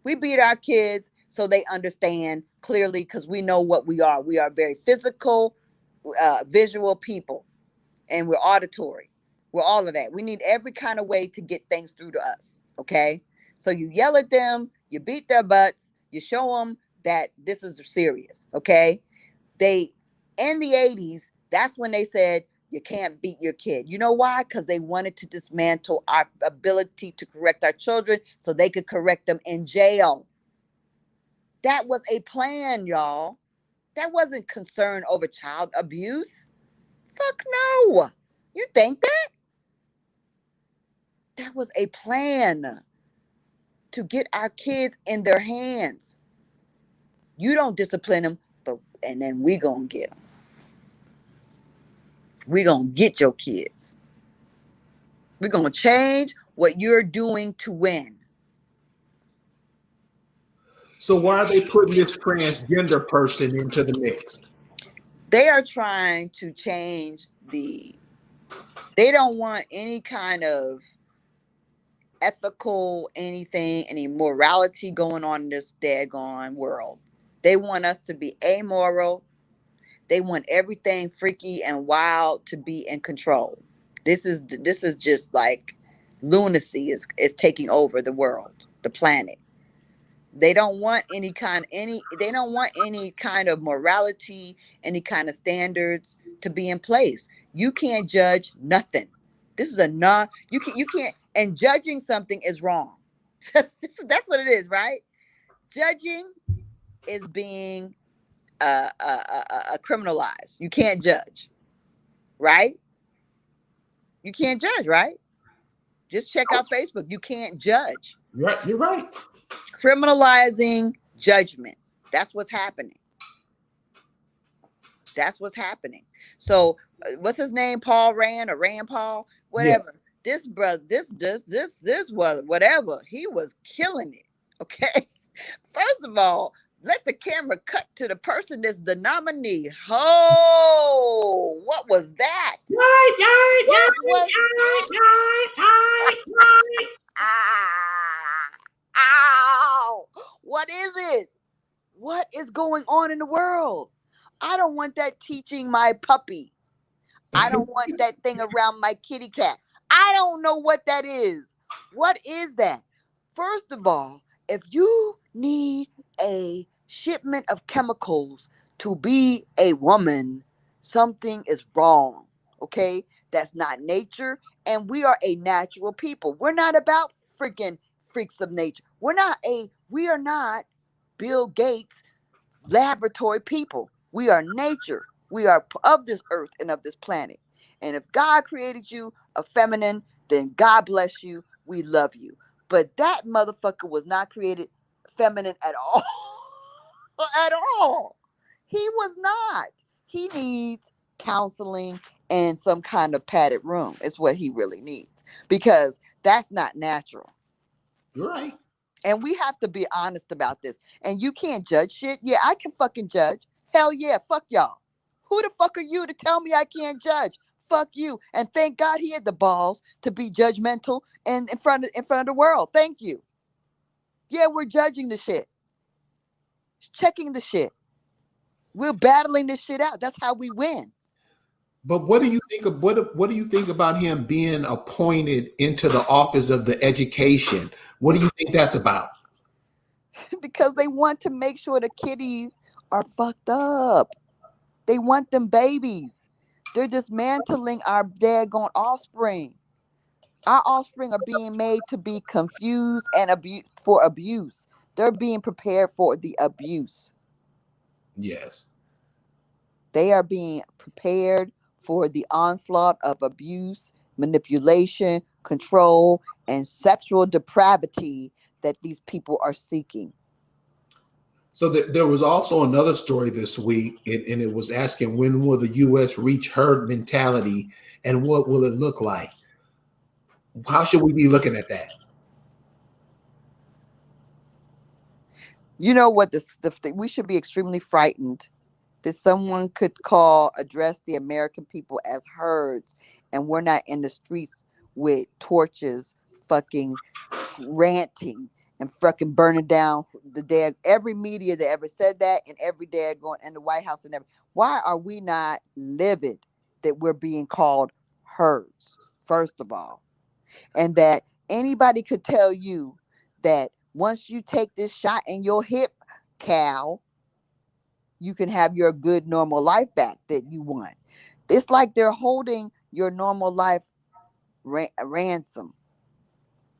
We beat our kids so they understand clearly because we know what we are. We are very physical, visual people, and we're auditory. We're all of that. We need every kind of way to get things through to us. Okay. So you yell at them, you beat their butts, you show them that this is serious. Okay. They, in the 80s, that's when they said, you can't beat your kid. You know why? Because they wanted to dismantle our ability to correct our children so they could correct them in jail. That was a plan, y'all. That wasn't concern over child abuse. Fuck no. You think that? That was a plan to get our kids in their hands. You don't discipline them, and then we gonna get them. We gonna get your kids. We're gonna change what you're doing to win. So why are they putting this transgender person into the mix? They are trying to change they don't want any kind of ethical anything, any morality going on in this daggone world. They want us to be amoral. They want everything freaky and wild to be in control. This is just like lunacy is taking over the world. the planet. They don't want any kind of morality, any kind of standards to be in place. You can't judge nothing. This is a non you can't, and judging something is wrong. That's what it is, right? Judging is being criminalized. You can't judge, right? You can't judge, right? Just check out Facebook. You can't judge. Right, you're right. Criminalizing judgment. That's what's happening. That's what's happening. So, what's his name? Paul Rand or Rand Paul, Yeah. whatever. This brother, this was whatever. He was killing it. Okay. First of all, let the camera cut to the person that's the nominee. Oh, what was that? Right, right, What right, was right, that? right, right, right. Ah, ow! What is it? What is going on in the world? I don't want that teaching my puppy. I don't want that thing around my kitty cat. I don't know what that is. What is that? First of all, if you need a shipment of chemicals to be a woman, something is wrong. Okay? That's not nature. And we are a natural people. We're not about freaking freaks of nature. We are not Bill Gates laboratory people. We are nature. We are of this earth and of this planet. And if God created you a feminine, then God bless you. We love you. But that motherfucker was not created feminine at all. At all. He was not. He needs counseling and some kind of padded room, is what he really needs. Because that's not natural. You're right. And we have to be honest about this. And you can't judge shit. Yeah, I can fucking judge. Hell yeah, fuck y'all. Who the fuck are you to tell me I can't judge? Fuck you. And thank God he had the balls to be judgmental and in front of the world. Thank you. Yeah, we're judging the shit. Checking the shit. We're battling this shit out. That's how we win. But what do you think of what do you think about him being appointed into the office of the education? What do you think that's about? Because they want to make sure the kiddies are fucked up. They want them babies. They're dismantling our daggone offspring. Our offspring are being made to be confused and for abuse. They're being prepared for the abuse. Yes. They are being prepared for the onslaught of abuse, manipulation, control, and sexual depravity that these people are seeking. So there was also another story this week, and it was asking when will the U.S. reach herd mentality, and what will it look like? How should we be looking at that? You know what? We should be extremely frightened that someone could address the American people as herds, and we're not in the streets with torches, fucking ranting and fucking burning down the dead. Every media that ever said that, and every day going in the White House and everything. Why are we not livid that we're being called herds? First of all, and that anybody could tell you that once you take this shot in your hip, cow, you can have your good normal life back that you want. It's like they're holding your normal life ransom,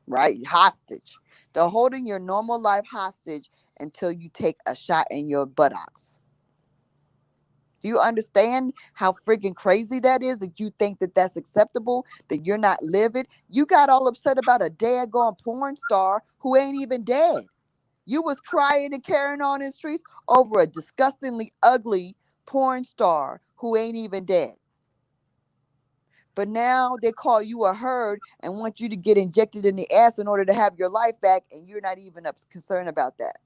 right? Hostage. They're holding your normal life hostage until you take a shot in your buttocks. Do you understand how freaking crazy that is? That you think that that's acceptable? That you're not livid? You got all upset about a daggone porn star who ain't even dead. You was crying and carrying on in the streets over a disgustingly ugly porn star who ain't even dead. But now they call you a herd and want you to get injected in the ass in order to have your life back, and you're not even concerned about that.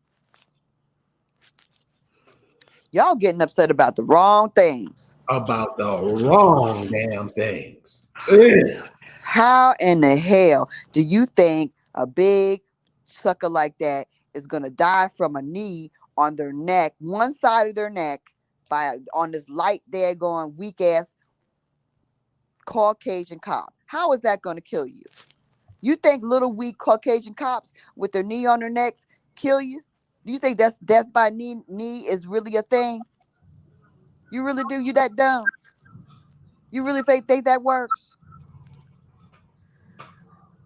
Y'all getting upset about the wrong things. About the wrong damn things. Ugh. How in the hell do you think a big sucker like that is gonna die from a knee on their neck, one side of their neck, on this light there weak ass Caucasian cop? How is that gonna kill you? You think little weak Caucasian cops with their knee on their necks kill you? Do you think that's death by knee is really a thing? You really do? You that dumb? You really think that works?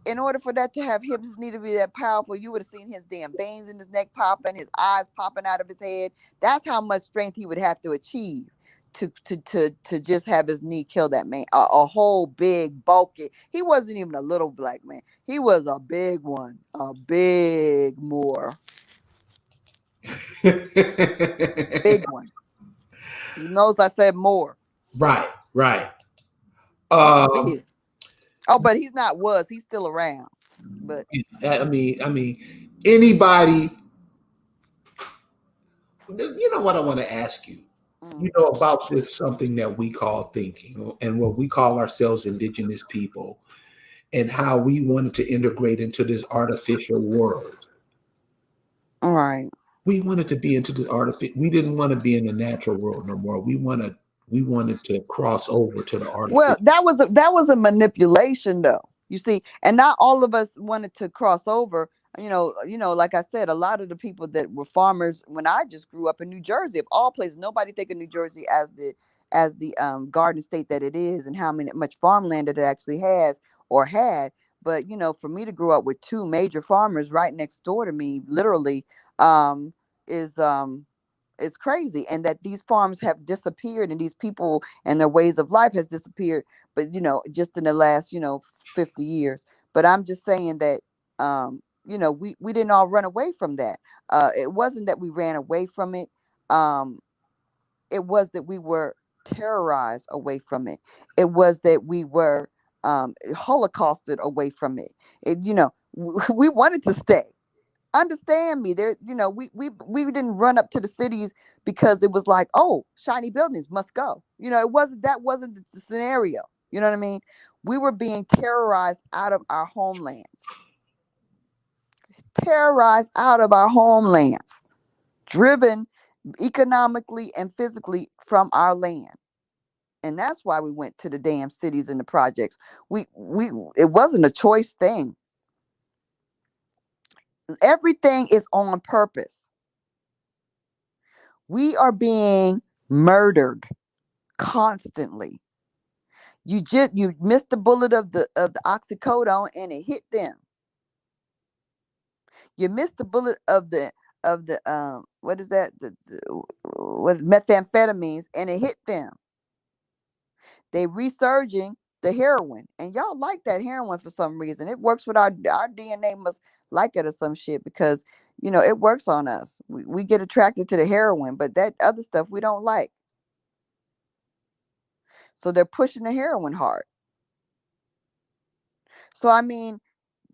In order for that to have his knee to be that powerful, you would have seen his damn veins in his neck popping, his eyes popping out of his head. That's how much strength he would have to achieve to just have his knee kill that man. A whole big bulky. He wasn't even a little black man. He was a big one, a big more big one. You notice I said more. Right, right. He was Um, big. Oh, but he's not was. He's still around. But anybody. You know what I want to ask you. You mm, know about this something that we call thinking, and what we call ourselves Indigenous people, and how we wanted to integrate into this artificial world. all right. We wanted to be into this artificial. We didn't want to be in the natural world no more. We wanted to cross over to the Well, artificial. that was a manipulation, though. You see, and not all of us wanted to cross over. Like I said, a lot of the people that were farmers when I just grew up in New Jersey, of all places, nobody think of New Jersey as the garden state that it is, and how many much farmland that it actually has or had. But for me to grow up with two major farmers right next door to me, literally, um, is is crazy, and that these farms have disappeared and these people and their ways of life has disappeared, but just in the last 50 years. But I'm just saying that we didn't all run away from that. It wasn't that we ran away from it. It was that we were terrorized away from it. It was that we were holocausted away from it. We wanted to stay. Understand me. There, we didn't run up to the cities because it was like, oh, shiny buildings must go. It wasn't the scenario. You know what I mean? We were being terrorized out of our homelands. Terrorized out of our homelands. Driven economically and physically from our land. And that's why we went to the damn cities and the projects. We it wasn't a choice thing. Everything is on purpose. We are being murdered constantly. You missed the bullet of the oxycodone and it hit them. You missed the bullet of the what is that, what methamphetamines, and it hit them. They resurging the heroin, and y'all like that heroin for some reason. It works with our DNA, must like it or some shit, because it works on us. We get attracted to the heroin, but that other stuff we don't like. So they're pushing the heroin hard. So I mean,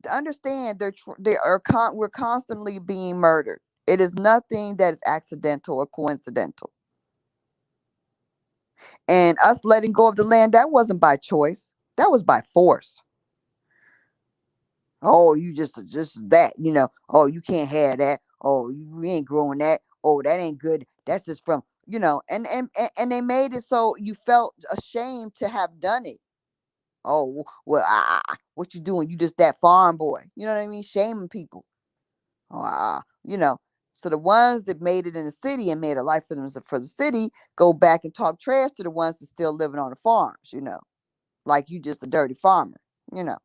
to understand, we're constantly being murdered. It is nothing that is accidental or coincidental. And us letting go of the land, that wasn't by choice. That was by force. Oh, you just that, oh, you can't have that. Oh, you ain't growing that. Oh, that ain't good. That's just from, and they made it so you felt ashamed to have done it. Oh, well, what you doing? You just that farm boy. You know what I mean? Shaming people. Oh, So the ones that made it in the city and made a life for the city go back and talk trash to the ones that still living on the farms. Like you just a dirty farmer. You know.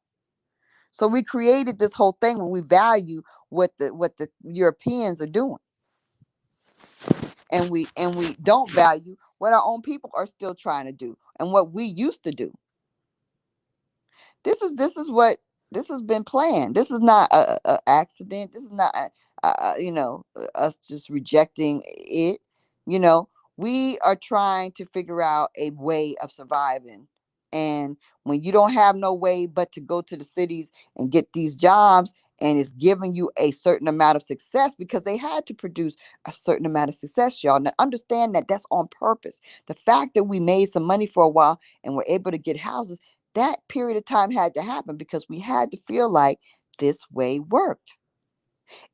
So we created this whole thing where we value what the Europeans are doing, and we don't value what our own people are still trying to do and what we used to do. This is what this has been planned. This is not a accident. This is not us just rejecting it. You know, we are trying to figure out a way of surviving. And when you don't have no way but to go to the cities and get these jobs, and it's giving you a certain amount of success because they had to produce a certain amount of success, y'all. Now understand that that's on purpose. The fact that we made some money for a while and were able to get houses, that period of time had to happen because we had to feel like this way worked.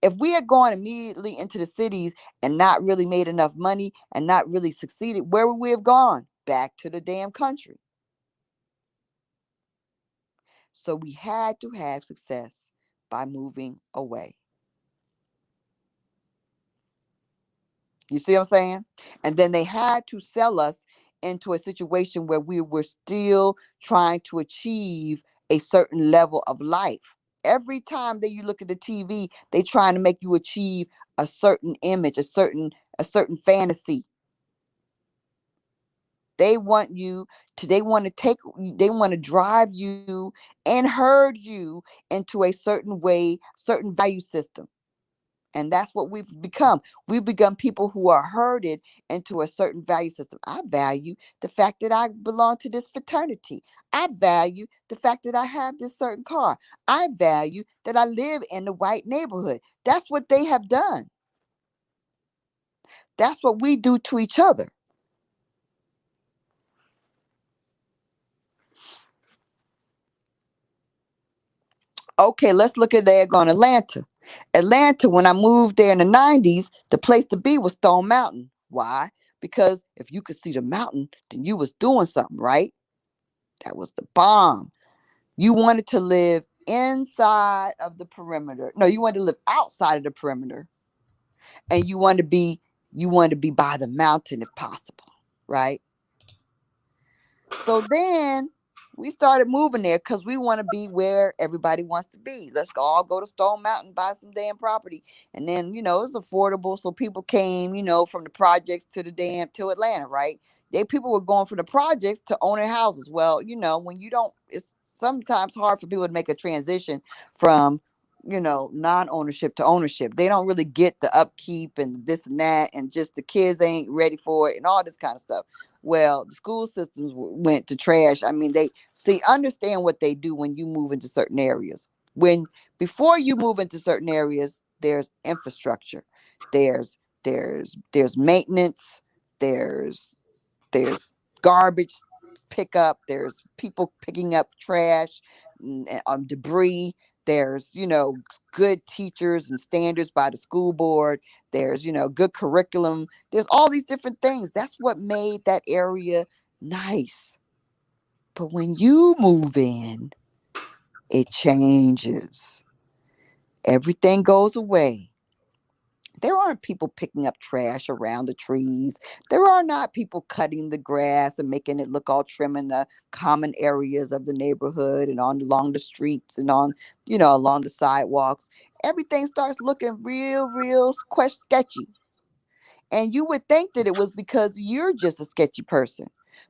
If we had gone immediately into the cities and not really made enough money and not really succeeded, where would we have gone? Back to the damn country. So we had to have success by moving away. You see what I'm saying? And then they had to sell us into a situation where we were still trying to achieve a certain level of life. Every time that you look at the TV, they trying to make you achieve a certain image, a certain fantasy. They want to drive you and herd you into a certain way, certain value system. And that's what we've become. We've become people who are herded into a certain value system. I value the fact that I belong to this fraternity. I value the fact that I have this certain car. I value that I live in the white neighborhood. That's what they have done. That's what we do to each other. Okay, let's look at there going Atlanta. Atlanta, when I moved there in the 90s, the place to be was Stone Mountain. Why? Because if you could see the mountain, then you was doing something, right? That was the bomb. You wanted to live inside of the perimeter. No, you wanted to live outside of the perimeter. And you wanted to be by the mountain if possible, right? So then we started moving there because we want to be where everybody wants to be. Let's all go to Stone Mountain, buy some damn property. And then, it's affordable. So people came, from the projects to Atlanta, right? People were going from the projects to owning houses. Well, when you don't, it's sometimes hard for people to make a transition from, non-ownership to ownership. They don't really get the upkeep and this and that, and just the kids ain't ready for it and all this kind of stuff. Well, the school systems went to trash. I mean, they see, understand what they do when you move into certain areas. When Before you move into certain areas, there's infrastructure, there's maintenance, there's there's garbage pickup, there's people picking up trash, debris. There's good teachers and standards by the school board. There's good curriculum. There's all these different things. That's what made that area nice. But when you move in, it changes. Everything goes away. There aren't people picking up trash around the trees. There are not people cutting the grass and making it look all trim in the common areas of the neighborhood and on along the streets and on, along the sidewalks. Everything starts looking real, real sketchy. And you would think that it was because you're just a sketchy person.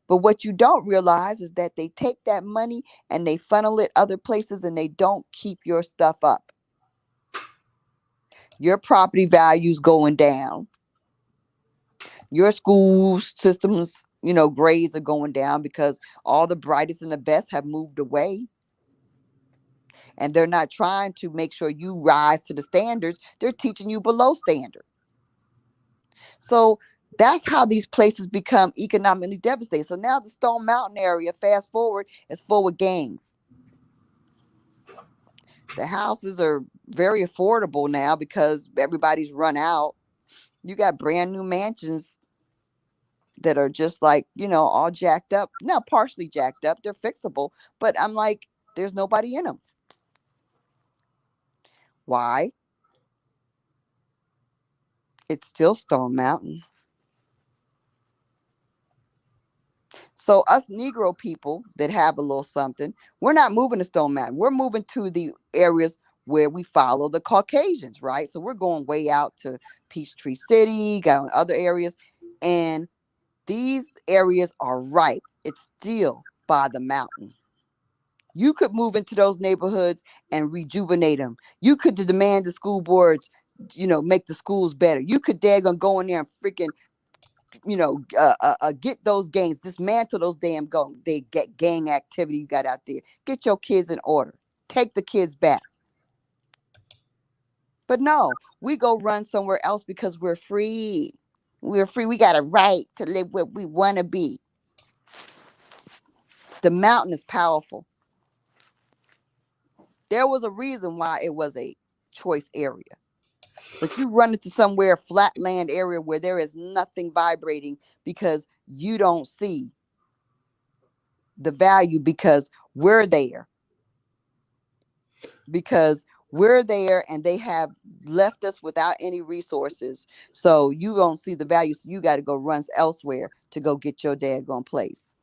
But what you don't realize is that they take that money and they funnel it other places and they don't keep your stuff up. Your property values going down. Your school systems, grades are going down because all the brightest and the best have moved away. And they're not trying to make sure you rise to the standards. They're teaching you below standard. So that's how these places become economically devastated. So now the Stone Mountain area, fast forward, is full with gangs. The houses are very affordable now because everybody's run out. You got brand new mansions that are just like, all jacked up. Not partially jacked up. They're fixable. But I'm like, there's nobody in them. Why? It's still Stone Mountain. So us Negro people that have a little something, we're not moving to Stone Mountain. We're moving to the areas where we follow the Caucasians, right? So we're going way out to Peachtree City, going other areas. And these areas are ripe. It's still by the mountain. You could move into those neighborhoods and rejuvenate them. You could demand the school boards, make the schools better. You could daggone go in there and freaking, get those gangs, dismantle those they get gang activity you got out there. Get your kids in order. Take the kids back. But no, we go run somewhere else because we're free. We're free. We got a right to live where we want to be. The mountain is powerful. There was a reason why it was a choice area. But you run into somewhere flatland area where there is nothing vibrating because you don't see the value because we're there. because we're there and they have left us without any resources. So you don't see the value. So you got to go run elsewhere to go get your daggone place.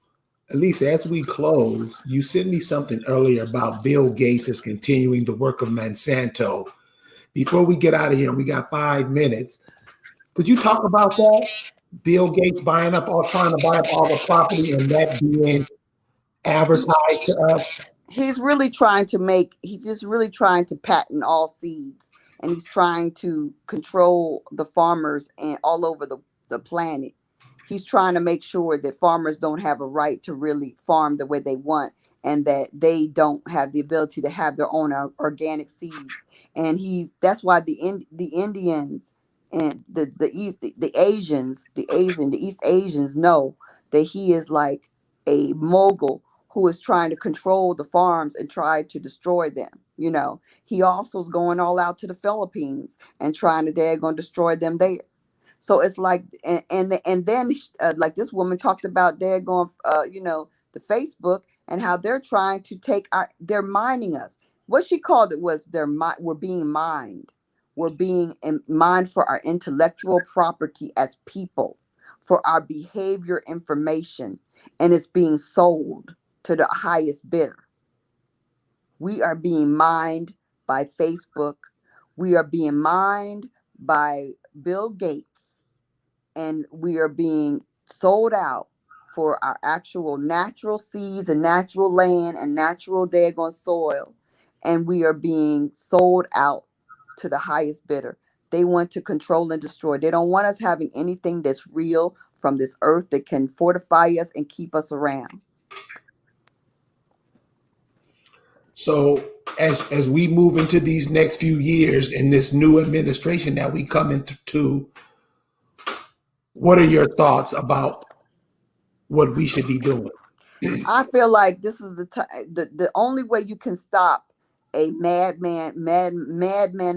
At least as we close, you sent me something earlier about Bill Gates is continuing the work of Monsanto. Before we get out of here, we got 5 minutes. Could you talk about that? Bill Gates trying to buy up all the property and that being advertised to us. He's just really trying to patent all seeds, and he's trying to control the farmers and all over the planet. He's trying to make sure that farmers don't have a right to really farm the way they want, and that they don't have the ability to have their own organic seeds. And that's why the Indians and the East Asians know that he is like a mogul who is trying to control the farms and try to destroy them. He also is going all out to the Philippines and trying to daggone destroy them there. So it's like, and then like this woman talked about daggone, the Facebook and how they're trying to they're mining us. What she called it was we're being mined. We're being mined for our intellectual property as people, for our behavior information, and it's being sold to the highest bidder. We are being mined by Facebook. We are being mined by Bill Gates, and we are being sold out for our actual natural seeds and natural land and natural daggone soil. And we are being sold out to the highest bidder. They want to control and destroy. They don't want us having anything that's real from this earth that can fortify us and keep us around. So as we move into these next few years in this new administration that we come into, what are your thoughts about what we should be doing? I feel like this is the only way you can stop a madman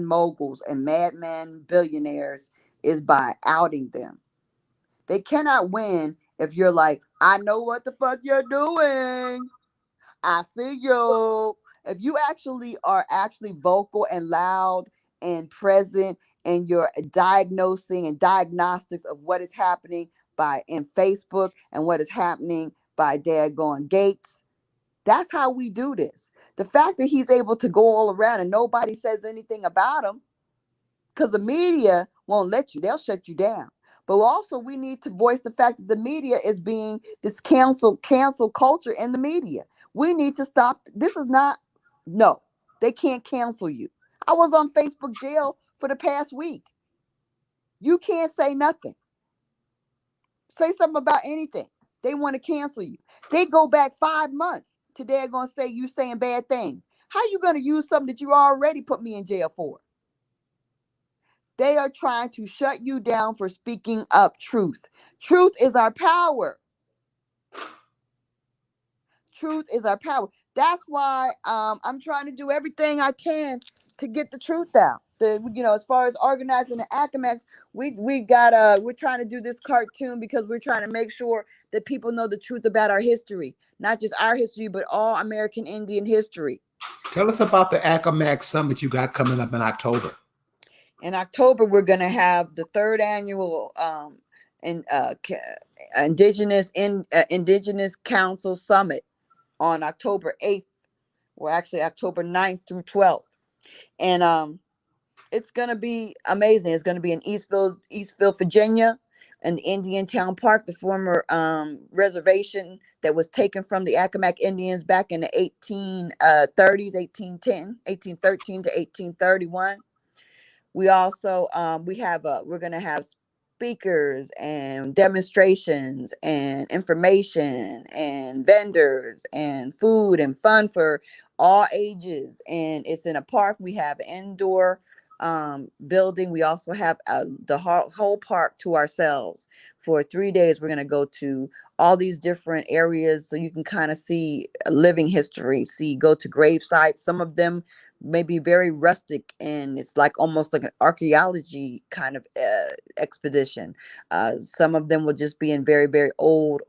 moguls and madman billionaires is by outing them. They cannot win if you're like, I know what the fuck you're doing. I see you. If you actually vocal and loud and present and you're diagnosing and diagnostics of what is happening by in Facebook and what is happening by daggone Gates, that's how we do this. The fact that he's able to go all around and nobody says anything about him because the media won't let you, they'll shut you down. But also we need to voice the fact that the media is being this cancel culture in the media. We need to stop. This is not, no, they can't cancel you. I was on Facebook jail for the past week. You can't say nothing. Say something about anything. They want to cancel you. They go back 5 months. Today they're going to say you saying bad things. How you going to use something that you already put me in jail for? They are trying to shut you down for speaking up truth. Truth is our power. Truth is our power. That's why I'm trying to do everything I can to get the truth out. As far as organizing the Accawmacks, we're trying to do this cartoon because we're trying to make sure that people know the truth about our history, not just our history, but all American Indian history. Tell us about the Accawmacke Summit you got coming up in October. In October, we're going to have the third annual Indigenous Council Summit on October 8th, or actually October 9th through 12th. And it's going to be amazing. It's going to be in Eastville, Virginia, in the Indian Town Park, the former reservation that was taken from the Accawmacke Indians back in the 1830s, 1813 to 1831. We also we're going to have speakers and demonstrations and information and vendors and food and fun for all ages, and it's in a park. We have indoor building. We also have the whole park to ourselves. For 3 days we're going to go to all these different areas so you can kind of see living history, go to grave sites. Some of them may be very rustic, and it's like almost like an archaeology kind of expedition. Some of them will just be in very, very old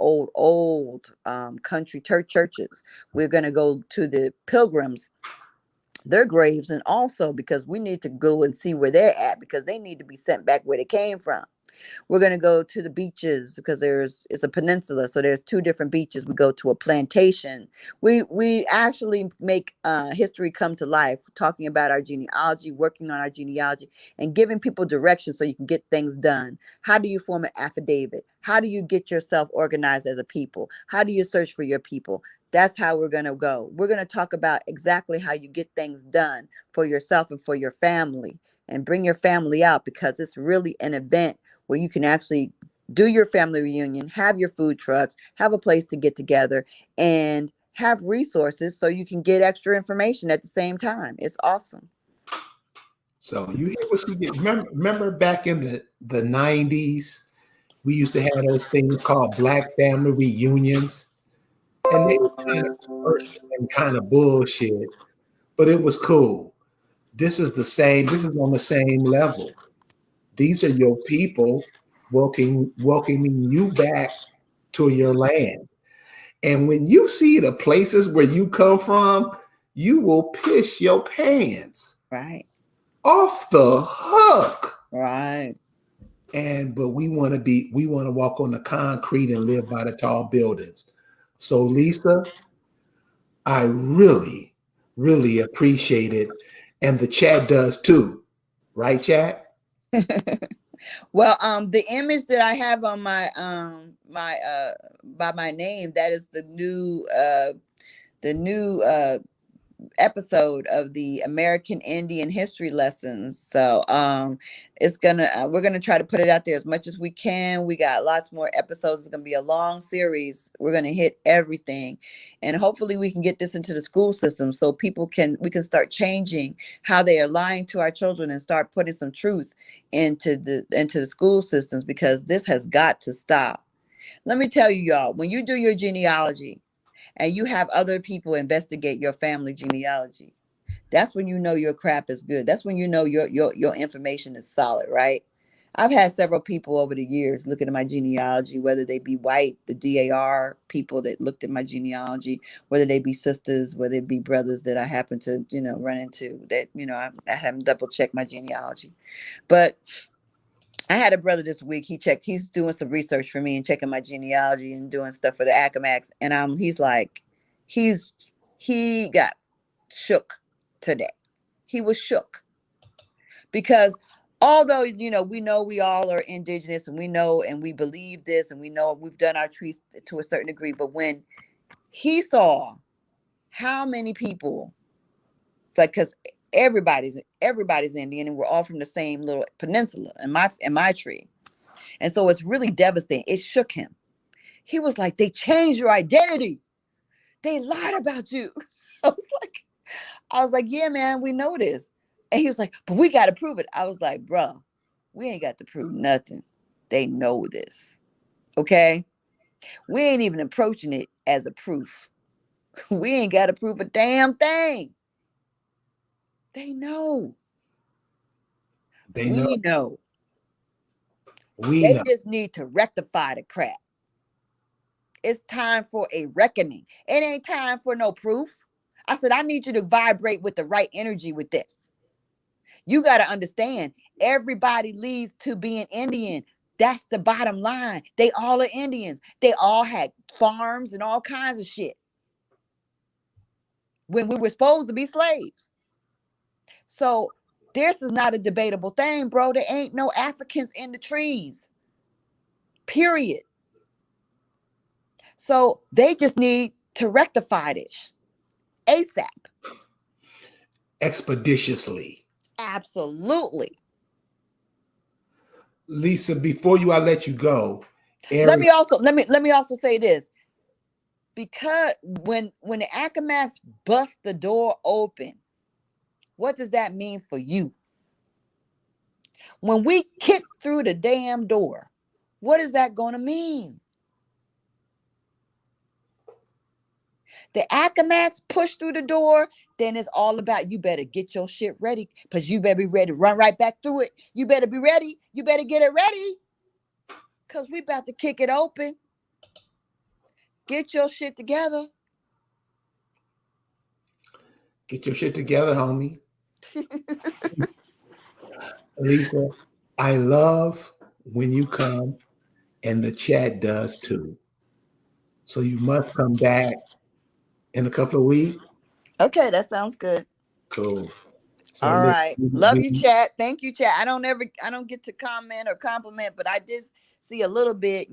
country churches. We're going to go to the pilgrims their graves, and also because we need to go and see where they're at, because they need to be sent back where they came from. We're going to go to the beaches because it's a peninsula, so there's two different beaches. We go to a plantation. We actually make history come to life, talking about our genealogy, working on our genealogy, and giving people direction so you can get things done. How do you form an affidavit? How do you get yourself organized as a people? How do you search for your people? That's how we're going to go. We're going to talk about exactly how you get things done for yourself and for your family, and bring your family out, because it's really an event where you can actually do your family reunion, have your food trucks, have a place to get together, and have resources so you can get extra information at the same time. It's awesome. So you hear what she did. Remember back in the 90s, we used to have those things called Black family reunions, and they were kind of commercial and kind of bullshit, but it was cool. This is the same. This is on the same level. These are your people welcoming you back to your land. And when you see the places where you come from, you will piss your pants Right. off the hook. Right. And but we want to walk on the concrete and live by the tall buildings. So Lisa, I really, really appreciate it. And the chat does too. Right, chat? Well, the image that I have on my by my name, that is the new episode of the American Indian history lessons. So it's gonna we're gonna try to put it out there as much as we can. We got lots more episodes. It's gonna be a long series. We're gonna hit everything, and hopefully we can get this into the school system so we can start changing how they are lying to our children, and start putting some truth into the school systems, because this has got to stop. Let me tell you, y'all, when you do your genealogy and you have other people investigate your family genealogy, that's when you know your crap is good. That's when you know your information is solid, right? I've had several people over the years looking at my genealogy, whether they be white, the DAR people that looked at my genealogy, whether they be sisters, whether they be brothers that I happen to, run into, that, I haven't double checked my genealogy. But I had a brother this week. He's doing some research for me and checking my genealogy and doing stuff for the Accawmacke. And he's like, he got shook today. He was shook because although, we know we all are indigenous, and we know, and we believe this, and we know we've done our trees to a certain degree. But when he saw how many people, like, because everybody's Indian, and we're all from the same little peninsula in my tree. And so it's really devastating. It shook him. He was like, they changed your identity. They lied about you. I was like, yeah, man, we know this. And he was like, but we got to prove it. I was like, bro, we ain't got to prove nothing. They know this. Okay. We ain't even approaching it as a proof. We ain't got to prove a damn thing. They know. They know. We know. We They know. just need to rectify the crap. It's time for a reckoning. It ain't time for no proof. I said, I need you to vibrate with the right energy with this. You got to understand, everybody leads to being Indian. That's the bottom line. They all are Indians. They all had farms and all kinds of shit when we were supposed to be slaves. So this is not a debatable thing, bro. There ain't no Africans in the trees, period. So they just need to rectify this ASAP. Expeditiously. Absolutely. Lisa, before I let you go, Let Eric, me also say this, because when the Accawmackes bust the door open, what does that mean for you? When we kick through the damn door, what is that going to mean? The Accawmackes push through the door, then it's all about, you better get your shit ready, because you better be ready to run right back through it. You better be ready. You better get it ready, because we about to kick it open. Get your shit together. Get your shit together, homie. Lisa, I love when you come, and the chat does too. So you must come back in a couple of weeks. Okay, that sounds good. Cool. So All listen, right. Love you, chat. Thank you, chat. I don't get to comment or compliment, but I did see a little bit,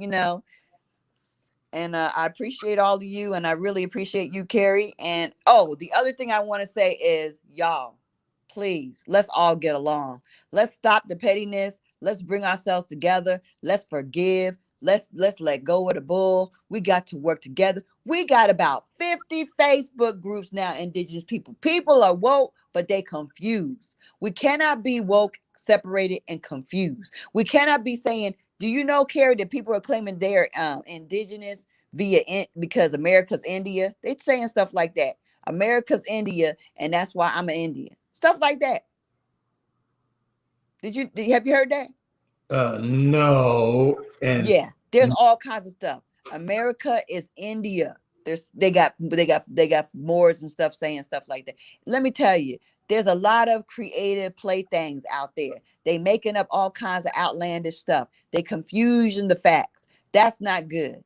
and I appreciate all of you, and I really appreciate you, Carrie. And oh, the other thing I want to say is, y'all, please, let's all get along. Let's stop the pettiness. Let's bring ourselves together. Let's forgive. Let's let go of the bull. We got to work together. We got about 50 Facebook groups now, Indigenous people. People are woke, but they confused. We cannot be woke, separated, and confused. We cannot be saying, do you know, Carrie, that people are claiming they're indigenous because America's India? They saying stuff like that. America's India, and that's why I'm an Indian. Stuff like that. Have you heard that? no, and Yeah, there's all kinds of stuff. America is India. They got Moors and stuff saying stuff like that. Let me tell you, there's a lot of creative playthings out there. They making up all kinds of outlandish stuff. They confusing the facts. That's not good.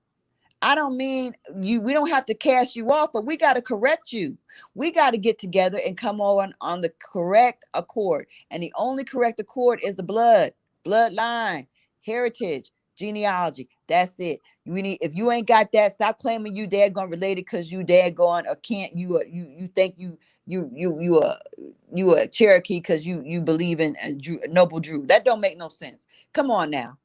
I don't mean you, we don't have to cast you off, but we got to correct you. We got to get together and come on the correct accord. And the only correct accord is the bloodline, heritage, genealogy. That's it. We need, if you ain't got that, stop claiming you daggone related because you daggone or can't you think you a Cherokee because you believe in a noble Drew. That don't make no sense. Come on now.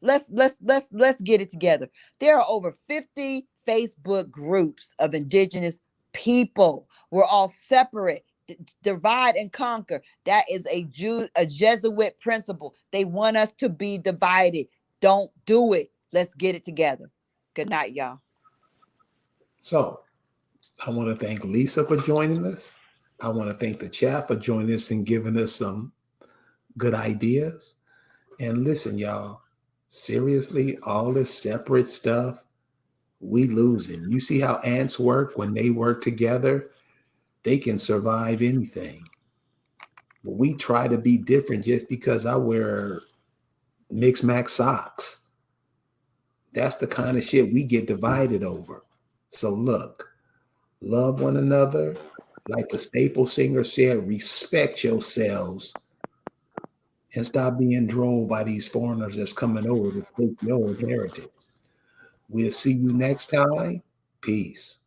Let's get it together. There are over 50 Facebook groups of indigenous people. We're all separate. Divide and conquer. That is a Jesuit principle. They want us to be divided. Don't do it. Let's get it together. Good night, y'all. so I want to thank Lisa for joining us. I want to thank the chat for joining us and giving us some good ideas. And listen, y'all, seriously, all this separate stuff, we losing. You see how ants work when they work together? They can survive anything. But we try to be different just because I wear mixed max socks. That's the kind of shit we get divided over. So look, love one another. Like the staple singer said, respect yourselves and stop being drove by these foreigners that's coming over to take your inheritance. We'll see you next time. Peace.